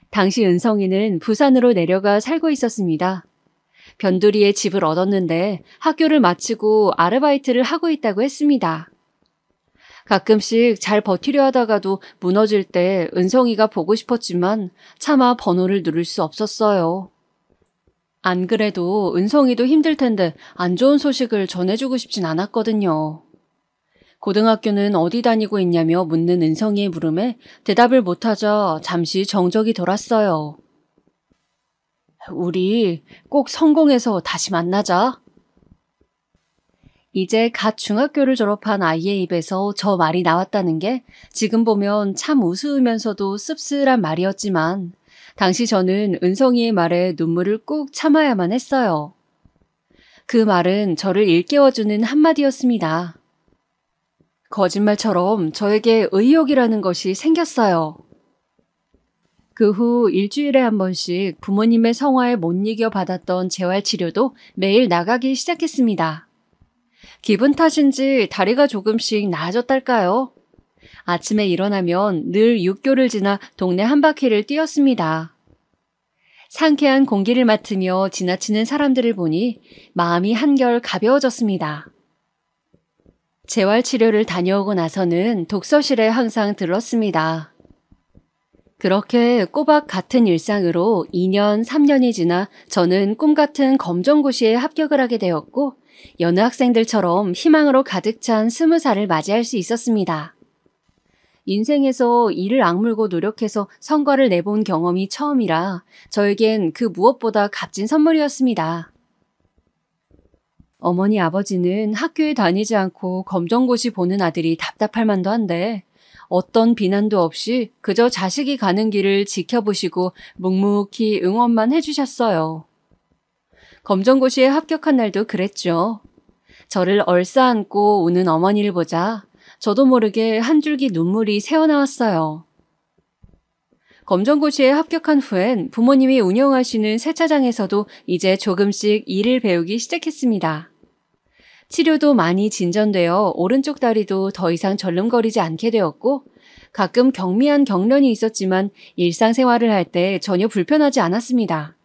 당시 은성이는 부산으로 내려가 살고 있었습니다. 변두리에 집을 얻었는데 학교를 마치고 아르바이트를 하고 있다고 했습니다. 가끔씩 잘 버티려 하다가도 무너질 때 은성이가 보고 싶었지만 차마 번호를 누를 수 없었어요. 안 그래도 은성이도 힘들 텐데 안 좋은 소식을 전해주고 싶진 않았거든요. 고등학교는 어디 다니고 있냐며 묻는 은성이의 물음에 대답을 못하자 잠시 정적이 돌았어요. 우리 꼭 성공해서 다시 만나자. 이제 갓 중학교를 졸업한 아이의 입에서 저 말이 나왔다는 게 지금 보면 참 우스우면서도 씁쓸한 말이었지만 당시 저는 은성이의 말에 눈물을 꾹 참아야만 했어요. 그 말은 저를 일깨워주는 한마디였습니다. 거짓말처럼 저에게 의욕이라는 것이 생겼어요. 그 후 일주일에 한 번씩 부모님의 성화에 못 이겨 받았던 재활치료도 매일 나가기 시작했습니다. 기분 탓인지 다리가 조금씩 나아졌달까요? 아침에 일어나면 늘 육교를 지나 동네 한 바퀴를 뛰었습니다. 상쾌한 공기를 맡으며 지나치는 사람들을 보니 마음이 한결 가벼워졌습니다. 재활치료를 다녀오고 나서는 독서실에 항상 들렀습니다. 그렇게 꼬박 같은 일상으로 2년, 3년이 지나 저는 꿈같은 검정고시에 합격을 하게 되었고 여느 학생들처럼 희망으로 가득 찬 20살을 맞이할 수 있었습니다. 인생에서 이를 악물고 노력해서 성과를 내본 경험이 처음이라 저에겐 그 무엇보다 값진 선물이었습니다. 어머니 아버지는 학교에 다니지 않고 검정고시 보는 아들이 답답할 만도 한데 어떤 비난도 없이 그저 자식이 가는 길을 지켜보시고 묵묵히 응원만 해주셨어요. 검정고시에 합격한 날도 그랬죠. 저를 얼싸안고 우는 어머니를 보자 저도 모르게 한 줄기 눈물이 새어나왔어요. 검정고시에 합격한 후엔 부모님이 운영하시는 세차장에서도 이제 조금씩 일을 배우기 시작했습니다. 치료도 많이 진전되어 오른쪽 다리도 더 이상 절름거리지 않게 되었고 가끔 경미한 경련이 있었지만 일상생활을 할 때 전혀 불편하지 않았습니다.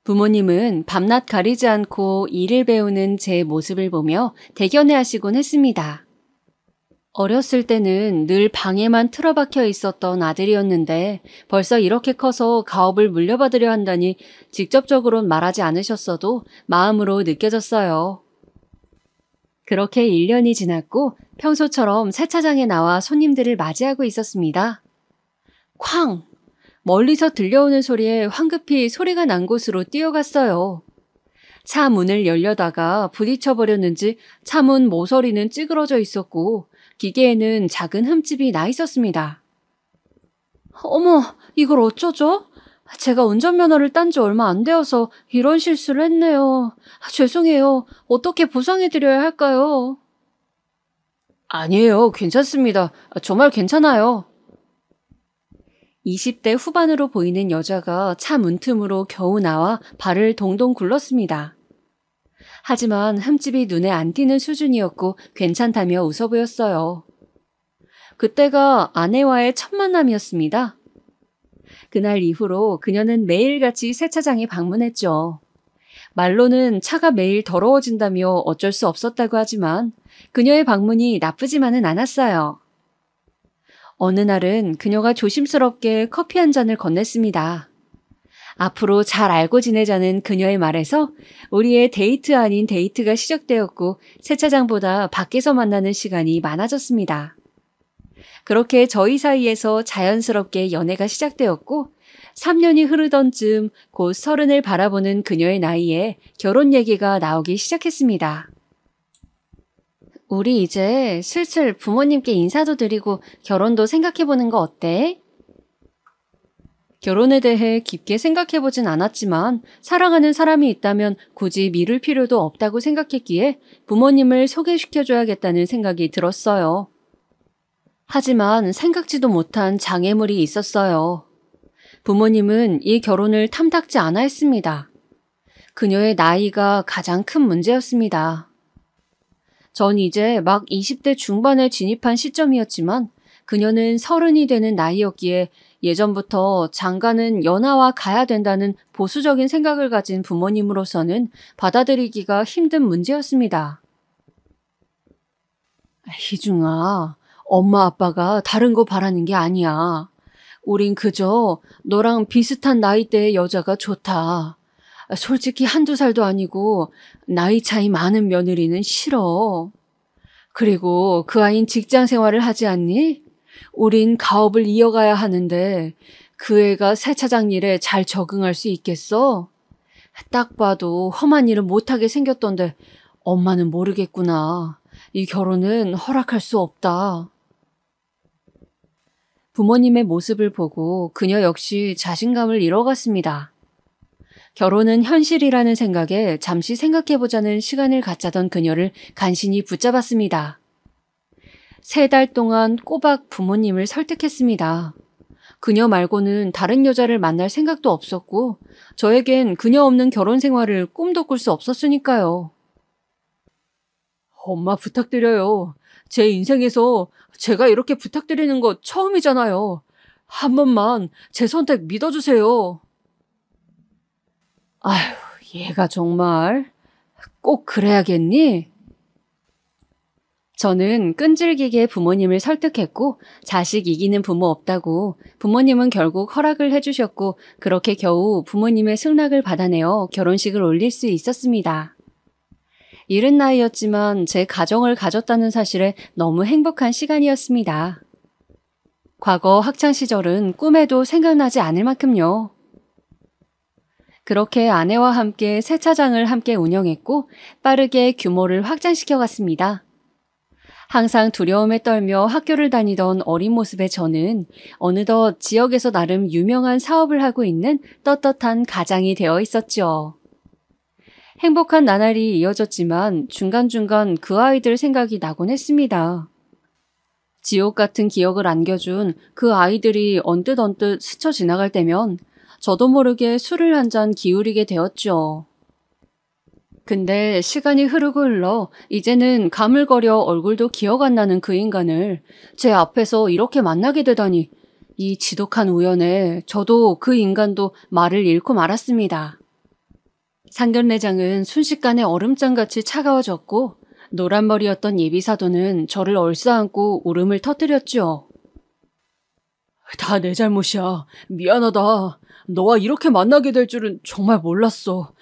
부모님은 밤낮 가리지 않고 일을 배우는 제 모습을 보며 대견해 하시곤 했습니다. 어렸을 때는 늘 방에만 틀어박혀 있었던 아들이었는데 벌써 이렇게 커서 가업을 물려받으려 한다니 직접적으로는 말하지 않으셨어도 마음으로 느껴졌어요. 그렇게 1년이 지났고 평소처럼 세차장에 나와 손님들을 맞이하고 있었습니다. 쾅! 멀리서 들려오는 소리에 황급히 소리가 난 곳으로 뛰어갔어요. 차 문을 열려다가 부딪혀버렸는지 차문 모서리는 찌그러져 있었고 기계에는 작은 흠집이 나 있었습니다. 어머, 이걸 어쩌죠? 제가 운전면허를 딴 지 얼마 안 되어서 이런 실수를 했네요. 죄송해요. 어떻게 보상해드려야 할까요? 아니에요. 괜찮습니다. 정말 괜찮아요. 20대 후반으로 보이는 여자가 차 문틈으로 겨우 나와 발을 동동 굴렀습니다. 하지만 흠집이 눈에 안 띄는 수준이었고 괜찮다며 웃어 보였어요. 그때가 아내와의 첫 만남이었습니다. 그날 이후로 그녀는 매일같이 세차장에 방문했죠. 말로는 차가 매일 더러워진다며 어쩔 수 없었다고 하지만 그녀의 방문이 나쁘지만은 않았어요. 어느 날은 그녀가 조심스럽게 커피 한 잔을 건넸습니다. 앞으로 잘 알고 지내자는 그녀의 말에서 우리의 데이트 아닌 데이트가 시작되었고 세차장보다 밖에서 만나는 시간이 많아졌습니다. 그렇게 저희 사이에서 자연스럽게 연애가 시작되었고 3년이 흐르던 즈음 곧 30을 바라보는 그녀의 나이에 결혼 얘기가 나오기 시작했습니다. 우리 이제 슬슬 부모님께 인사도 드리고 결혼도 생각해보는 거 어때? 결혼에 대해 깊게 생각해보진 않았지만 사랑하는 사람이 있다면 굳이 미룰 필요도 없다고 생각했기에 부모님을 소개시켜줘야겠다는 생각이 들었어요. 하지만 생각지도 못한 장애물이 있었어요. 부모님은 이 결혼을 탐탁지 않아 했습니다. 그녀의 나이가 가장 큰 문제였습니다. 전 이제 막 20대 중반에 진입한 시점이었지만 그녀는 30이 되는 나이였기에 예전부터 장가는 연하와 가야 된다는 보수적인 생각을 가진 부모님으로서는 받아들이기가 힘든 문제였습니다. 희중아, 엄마 아빠가 다른 거 바라는 게 아니야. 우린 그저 너랑 비슷한 나이대의 여자가 좋다. 솔직히 한두 살도 아니고 나이 차이 많은 며느리는 싫어. 그리고 그 아이는 직장 생활을 하지 않니? 우린 가업을 이어가야 하는데 그 애가 세차장 일에 잘 적응할 수 있겠어? 딱 봐도 험한 일은 못하게 생겼던데 엄마는 모르겠구나. 이 결혼은 허락할 수 없다. 부모님의 모습을 보고 그녀 역시 자신감을 잃어갔습니다. 결혼은 현실이라는 생각에 잠시 생각해보자는 시간을 갖자던 그녀를 간신히 붙잡았습니다. 3달 동안 꼬박 부모님을 설득했습니다. 그녀 말고는 다른 여자를 만날 생각도 없었고 저에겐 그녀 없는 결혼 생활을 꿈도 꿀 수 없었으니까요. 엄마 부탁드려요. 제 인생에서 제가 이렇게 부탁드리는 거 처음이잖아요. 한 번만 제 선택 믿어주세요. 아휴, 얘가 정말 꼭 그래야겠니? 저는 끈질기게 부모님을 설득했고 자식 이기는 부모 없다고 부모님은 결국 허락을 해주셨고 그렇게 겨우 부모님의 승낙을 받아내어 결혼식을 올릴 수 있었습니다. 이른 나이였지만 제 가정을 가졌다는 사실에 너무 행복한 시간이었습니다. 과거 학창시절은 꿈에도 생각나지 않을 만큼요. 그렇게 아내와 함께 세차장을 함께 운영했고 빠르게 규모를 확장시켜 갔습니다. 항상 두려움에 떨며 학교를 다니던 어린 모습의 저는 어느덧 지역에서 나름 유명한 사업을 하고 있는 떳떳한 가장이 되어 있었죠. 행복한 나날이 이어졌지만 중간중간 그 아이들 생각이 나곤 했습니다. 지옥 같은 기억을 안겨준 그 아이들이 언뜻 스쳐 지나갈 때면 저도 모르게 술을 한 잔 기울이게 되었죠. 근데 시간이 흐르고 흘러 이제는 가물거려 얼굴도 기억 안 나는 그 인간을 제 앞에서 이렇게 만나게 되다니, 이 지독한 우연에 저도 그 인간도 말을 잃고 말았습니다. 상견례장은 순식간에 얼음장같이 차가워졌고 노란 머리였던 예비사도는 저를 얼싸안고 울음을 터뜨렸죠. 다 내 잘못이야. 미안하다. 너와 이렇게 만나게 될 줄은 정말 몰랐어.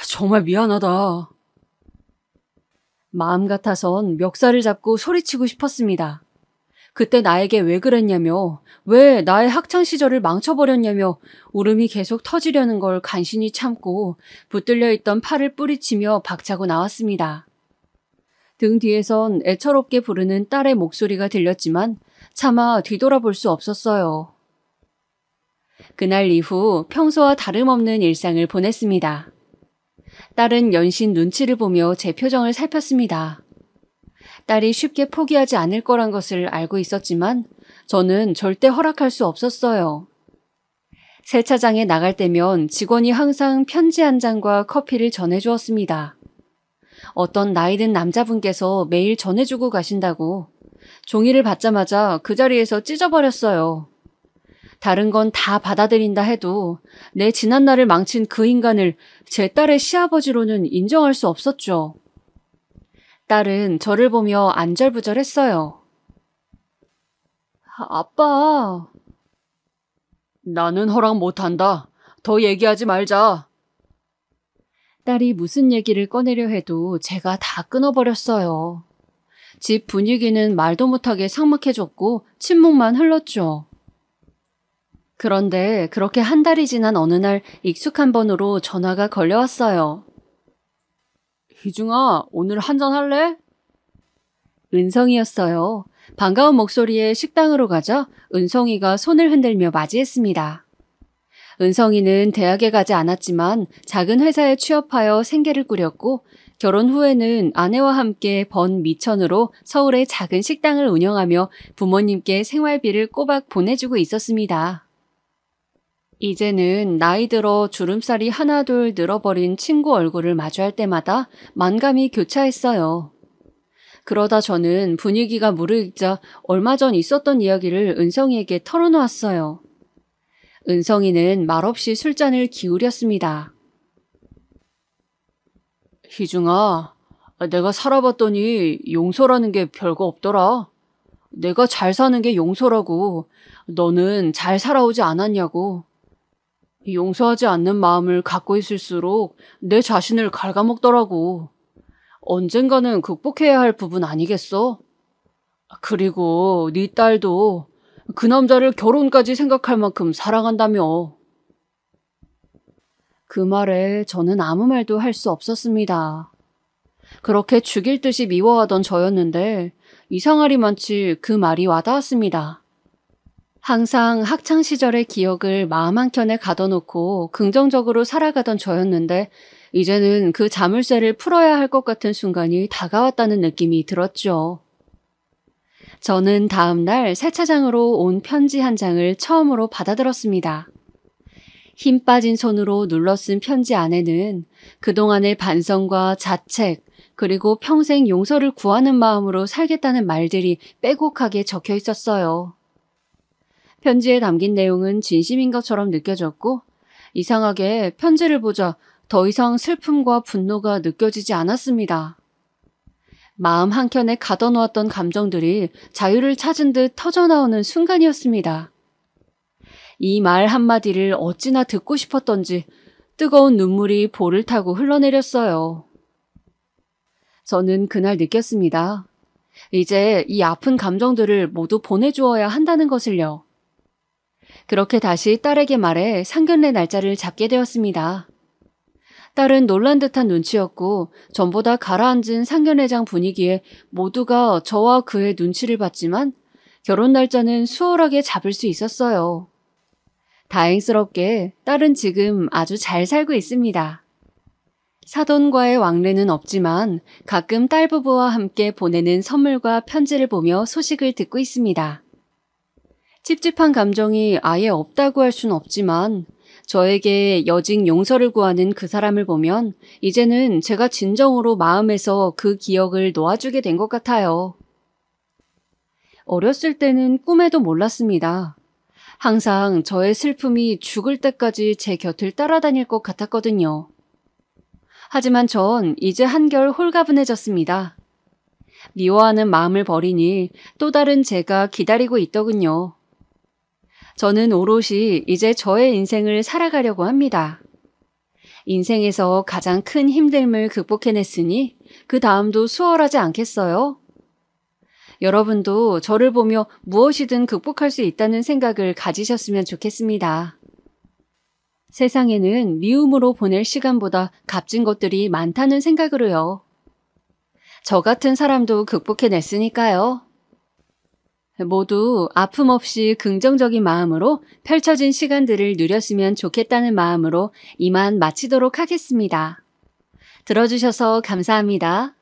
정말 미안하다. 마음 같아선 멱살을 잡고 소리치고 싶었습니다. 그때 나에게 왜 그랬냐며, 왜 나의 학창시절을 망쳐버렸냐며 울음이 계속 터지려는 걸 간신히 참고 붙들려 있던 팔을 뿌리치며 박차고 나왔습니다. 등 뒤에선 애처롭게 부르는 딸의 목소리가 들렸지만 차마 뒤돌아볼 수 없었어요. 그날 이후 평소와 다름없는 일상을 보냈습니다. 딸은 연신 눈치를 보며 제 표정을 살폈습니다. 딸이 쉽게 포기하지 않을 거란 것을 알고 있었지만 저는 절대 허락할 수 없었어요. 세차장에 나갈 때면 직원이 항상 편지 한 장과 커피를 전해주었습니다. 어떤 나이든 남자분께서 매일 전해주고 가신다고 종이를 받자마자 그 자리에서 찢어버렸어요. 다른 건 다 받아들인다 해도 내 지난날을 망친 그 인간을 제 딸의 시아버지로는 인정할 수 없었죠. 딸은 저를 보며 안절부절했어요. 아빠. 나는 허락 못한다. 더 얘기하지 말자. 딸이 무슨 얘기를 꺼내려 해도 제가 다 끊어버렸어요. 집 분위기는 말도 못하게 삭막해졌고 침묵만 흘렀죠. 그런데 그렇게 한 달이 지난 어느 날 익숙한 번호로 전화가 걸려왔어요. 희중아, 오늘 한잔 할래? 은성이었어요. 반가운 목소리에 식당으로 가자 은성이가 손을 흔들며 맞이했습니다. 은성이는 대학에 가지 않았지만 작은 회사에 취업하여 생계를 꾸렸고 결혼 후에는 아내와 함께 번 미천으로 서울의 작은 식당을 운영하며 부모님께 생활비를 꼬박 보내주고 있었습니다. 이제는 나이 들어 주름살이 하나둘 늘어버린 친구 얼굴을 마주할 때마다 만감이 교차했어요. 그러다 저는 분위기가 무르익자 얼마 전 있었던 이야기를 은성이에게 털어놓았어요. 은성이는 말없이 술잔을 기울였습니다. 희중아, 내가 살아봤더니 용서라는 게 별거 없더라. 내가 잘 사는 게 용서라고. 너는 잘 살아오지 않았냐고. 용서하지 않는 마음을 갖고 있을수록 내 자신을 갉아먹더라고. 언젠가는 극복해야 할 부분 아니겠어? 그리고 네 딸도 그 남자를 결혼까지 생각할 만큼 사랑한다며. 그 말에 저는 아무 말도 할 수 없었습니다. 그렇게 죽일 듯이 미워하던 저였는데 이상하리만치 그 말이 와닿았습니다. 항상 학창시절의 기억을 마음 한켠에 가둬놓고 긍정적으로 살아가던 저였는데 이제는 그 자물쇠를 풀어야 할 것 같은 순간이 다가왔다는 느낌이 들었죠. 저는 다음 날 세차장으로 온 편지 한 장을 처음으로 받아들었습니다. 힘 빠진 손으로 눌러 쓴 편지 안에는 그동안의 반성과 자책, 그리고 평생 용서를 구하는 마음으로 살겠다는 말들이 빼곡하게 적혀 있었어요. 편지에 담긴 내용은 진심인 것처럼 느껴졌고 이상하게 편지를 보자 더 이상 슬픔과 분노가 느껴지지 않았습니다. 마음 한켠에 가둬놓았던 감정들이 자유를 찾은 듯 터져나오는 순간이었습니다. 이 말 한마디를 어찌나 듣고 싶었던지 뜨거운 눈물이 볼을 타고 흘러내렸어요. 저는 그날 느꼈습니다. 이제 이 아픈 감정들을 모두 보내주어야 한다는 것을요. 그렇게 다시 딸에게 말해 상견례 날짜를 잡게 되었습니다. 딸은 놀란 듯한 눈치였고 전보다 가라앉은 상견례장 분위기에 모두가 저와 그의 눈치를 봤지만 결혼 날짜는 수월하게 잡을 수 있었어요. 다행스럽게 딸은 지금 아주 잘 살고 있습니다. 사돈과의 왕래는 없지만 가끔 딸 부부와 함께 보내는 선물과 편지를 보며 소식을 듣고 있습니다. 찝찝한 감정이 아예 없다고 할 수는 없지만 저에게 여직 용서를 구하는 그 사람을 보면 이제는 제가 진정으로 마음에서 그 기억을 놓아주게 된 것 같아요. 어렸을 때는 꿈에도 몰랐습니다. 항상 저의 슬픔이 죽을 때까지 제 곁을 따라다닐 것 같았거든요. 하지만 전 이제 한결 홀가분해졌습니다. 미워하는 마음을 버리니 또 다른 제가 기다리고 있더군요. 저는 오롯이 이제 저의 인생을 살아가려고 합니다. 인생에서 가장 큰 힘듦을 극복해냈으니 그 다음도 수월하지 않겠어요? 여러분도 저를 보며 무엇이든 극복할 수 있다는 생각을 가지셨으면 좋겠습니다. 세상에는 미움으로 보낼 시간보다 값진 것들이 많다는 생각으로요. 저 같은 사람도 극복해냈으니까요. 모두 아픔 없이 긍정적인 마음으로 펼쳐진 시간들을 누렸으면 좋겠다는 마음으로 이만 마치도록 하겠습니다. 들어주셔서 감사합니다.